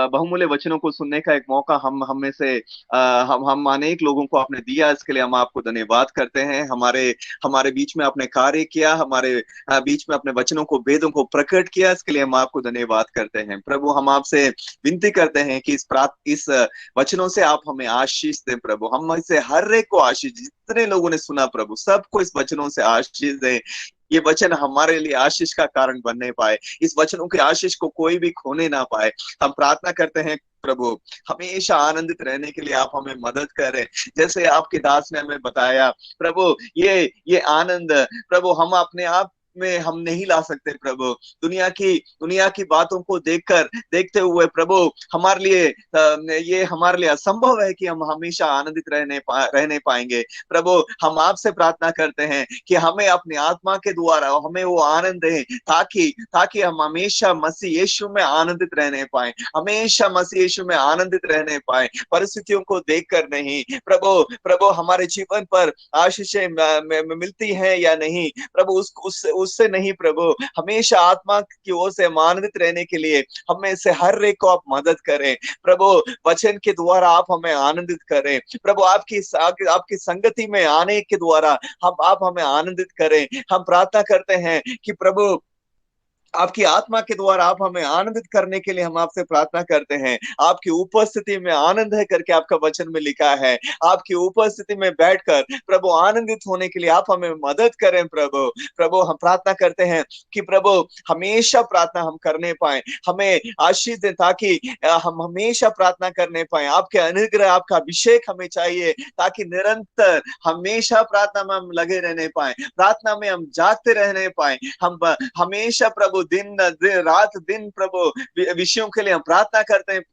बहुमूल्य वचनों को सुनने का एक मौका हम में से हम अनेक लोगों को आपने दिया, इसके लिए हम आपको धन्यवाद करते हैं। हमारे बीच में आपने कार्य किया, हमारे बीच में अपने वचनों को, वेदों को प्रकट किया, इसके लिए हम आपको धन्यवाद करते हैं प्रभु। हम आपसे विनती करते हैं कि इस वचनों से आप हमें आशीष दें प्रभु। हम इससे हर एक को आशीष, जितने लोगों ने सुना प्रभु, सबको इस वचनों से आशीष दें। ये वचन हमारे लिए आशीष का कारण बनने पाए, इस वचनों के आशीष को कोई भी खोने ना पाए। हम प्रार्थना करते हैं प्रभु, हमेशा आनंदित रहने के लिए आप हमें मदद करें। जैसे आपके दास ने हमें बताया प्रभु, ये आनंद प्रभु हम अपने आप में हम नहीं ला सकते प्रभु। दुनिया की बातों को देखते हुए प्रभु हमारे लिए असंभव है कि हम हमेशा आनंदित रहने पाएंगे प्रभु। हम आपसे प्रार्थना करते हैं कि हमें अपनी आत्मा के द्वारा हमें वो आनंद दें, ताकि हम हमेशा मसीह यीशु में आनंदित रहने पाए, हमेशा मसीह यीशु में आनंदित रहने पाए, परिस्थितियों को देखकर नहीं प्रभु। हमारे जीवन पर आशीषें मिलती हैं या नहीं प्रभु, उससे नहीं प्रभु, हमेशा आत्मा की ओर से आनंदित रहने के लिए हमें से हर एक को आप मदद करें प्रभु। वचन के द्वारा आप हमें आनंदित करें प्रभु, आपकी संगति में आने के द्वारा आप हमें आनंदित करें। हम प्रार्थना करते हैं कि प्रभु आपकी आत्मा के द्वारा आप हमें आनंदित करने के लिए हम आपसे प्रार्थना करते हैं। आपकी उपस्थिति में आनंद है करके आपका वचन में लिखा है। आपकी उपस्थिति में बैठकर प्रभु आनंदित होने के लिए आप हमें मदद करें प्रभु। प्रभु हम प्रार्थना करते हैं कि प्रभु हमेशा प्रार्थना हम करने पाए, हमें आशीष दें ताकि हम हमेशा प्रार्थना करने पाए। आपके अनुग्रह, आपका अभिषेक हमें चाहिए ताकि निरंतर हमेशा प्रार्थना में हम लगे रहने पाए, प्रार्थना में हम जागते रहने पाए। हम हमेशा प्रभु दिन रात दिन प्रभु विषयों के लिए हम प्रार्थना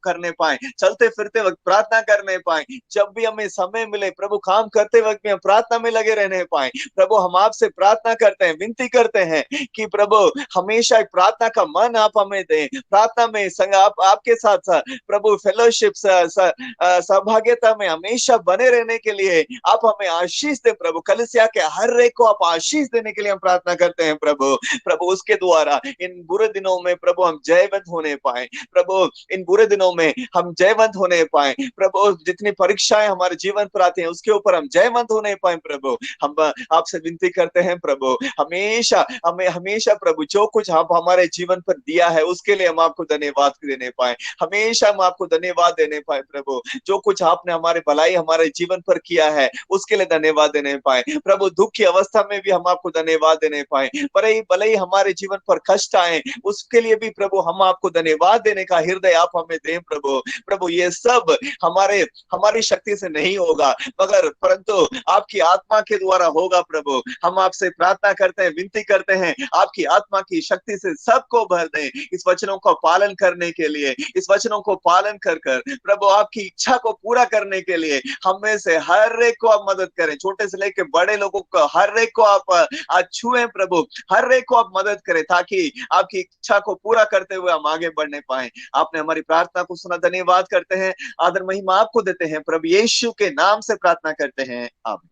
करने पाए, चलते फिरते वक्त प्रार्थना करने पाए, जब भी हमें समय मिले प्रभु काम करते वक्त भी हम प्रार्थना में लगे रहने पाए। प्रभु हम आपसे प्रार्थना करते हैं, विनती करते हैं कि प्रभु हमेशा एक प्रार्थना का मन आप हमें दें, प्रार्थना में संग आपके साथ प्रभु फेलोशिप सहभागिता में हमेशा बने रहने के लिए आप हमें आशीष दें प्रभु। कलीसिया के हर एक को आप आशीष देने के लिए हम प्रार्थना करते हैं प्रभु। प्रभु उसके द्वारा इन बुरे दिनों में प्रभु हम जयवंत होने पाए, प्रभु इन बुरे दिनों में हम जयवंत होने पाए प्रभु। जितनी परीक्षाएं हमारे जीवन पर आती हैं उसके ऊपर हम जयवंत होने पाए प्रभु। हम आपसे विनती करते हैं प्रभु, हमेशा हमें हमेशा प्रभु जो कुछ आप हमारे जीवन पर दिया है उसके लिए हम आपको धन्यवाद देने पाए, हमेशा हम आपको धन्यवाद देने पाए प्रभु। जो कुछ आपने हमारे भलाई हमारे जीवन पर किया है उसके लिए धन्यवाद देने पाए प्रभु। दुख की अवस्था में भी हम आपको धन्यवाद देने पाए, भले ही हमारे जीवन पर कष्ट आए उसके लिए भी प्रभु हम आपको धन्यवाद देने का हृदय आप हमें दें प्रभु। प्रभु ये सब हमारी शक्ति से नहीं होगा मगर परंतु आपकी आत्मा के द्वारा होगा प्रभु। हम आपसे प्रार्थना करते हैं, विनती करते हैं, आपकी आत्मा की शक्ति से सबको भर दें इस वचनों को पालन करने के लिए, इस वचनों को पालन कर प्रभु आपकी इच्छा को पूरा करने के लिए हम में से हर एक को आप मदद करें, छोटे से लेकर बड़े लोगों को हर एक को आप आज छुएं प्रभु, हर एक को आप मदद करें ताकि आपकी इच्छा को पूरा करते हुए हम आगे बढ़ने पाए। आपने हमारी प्रार्थना को सुना, धन्यवाद करते हैं, आदर महिमा आपको देते हैं प्रभु यीशु के नाम से प्रार्थना करते हैं, आमीन।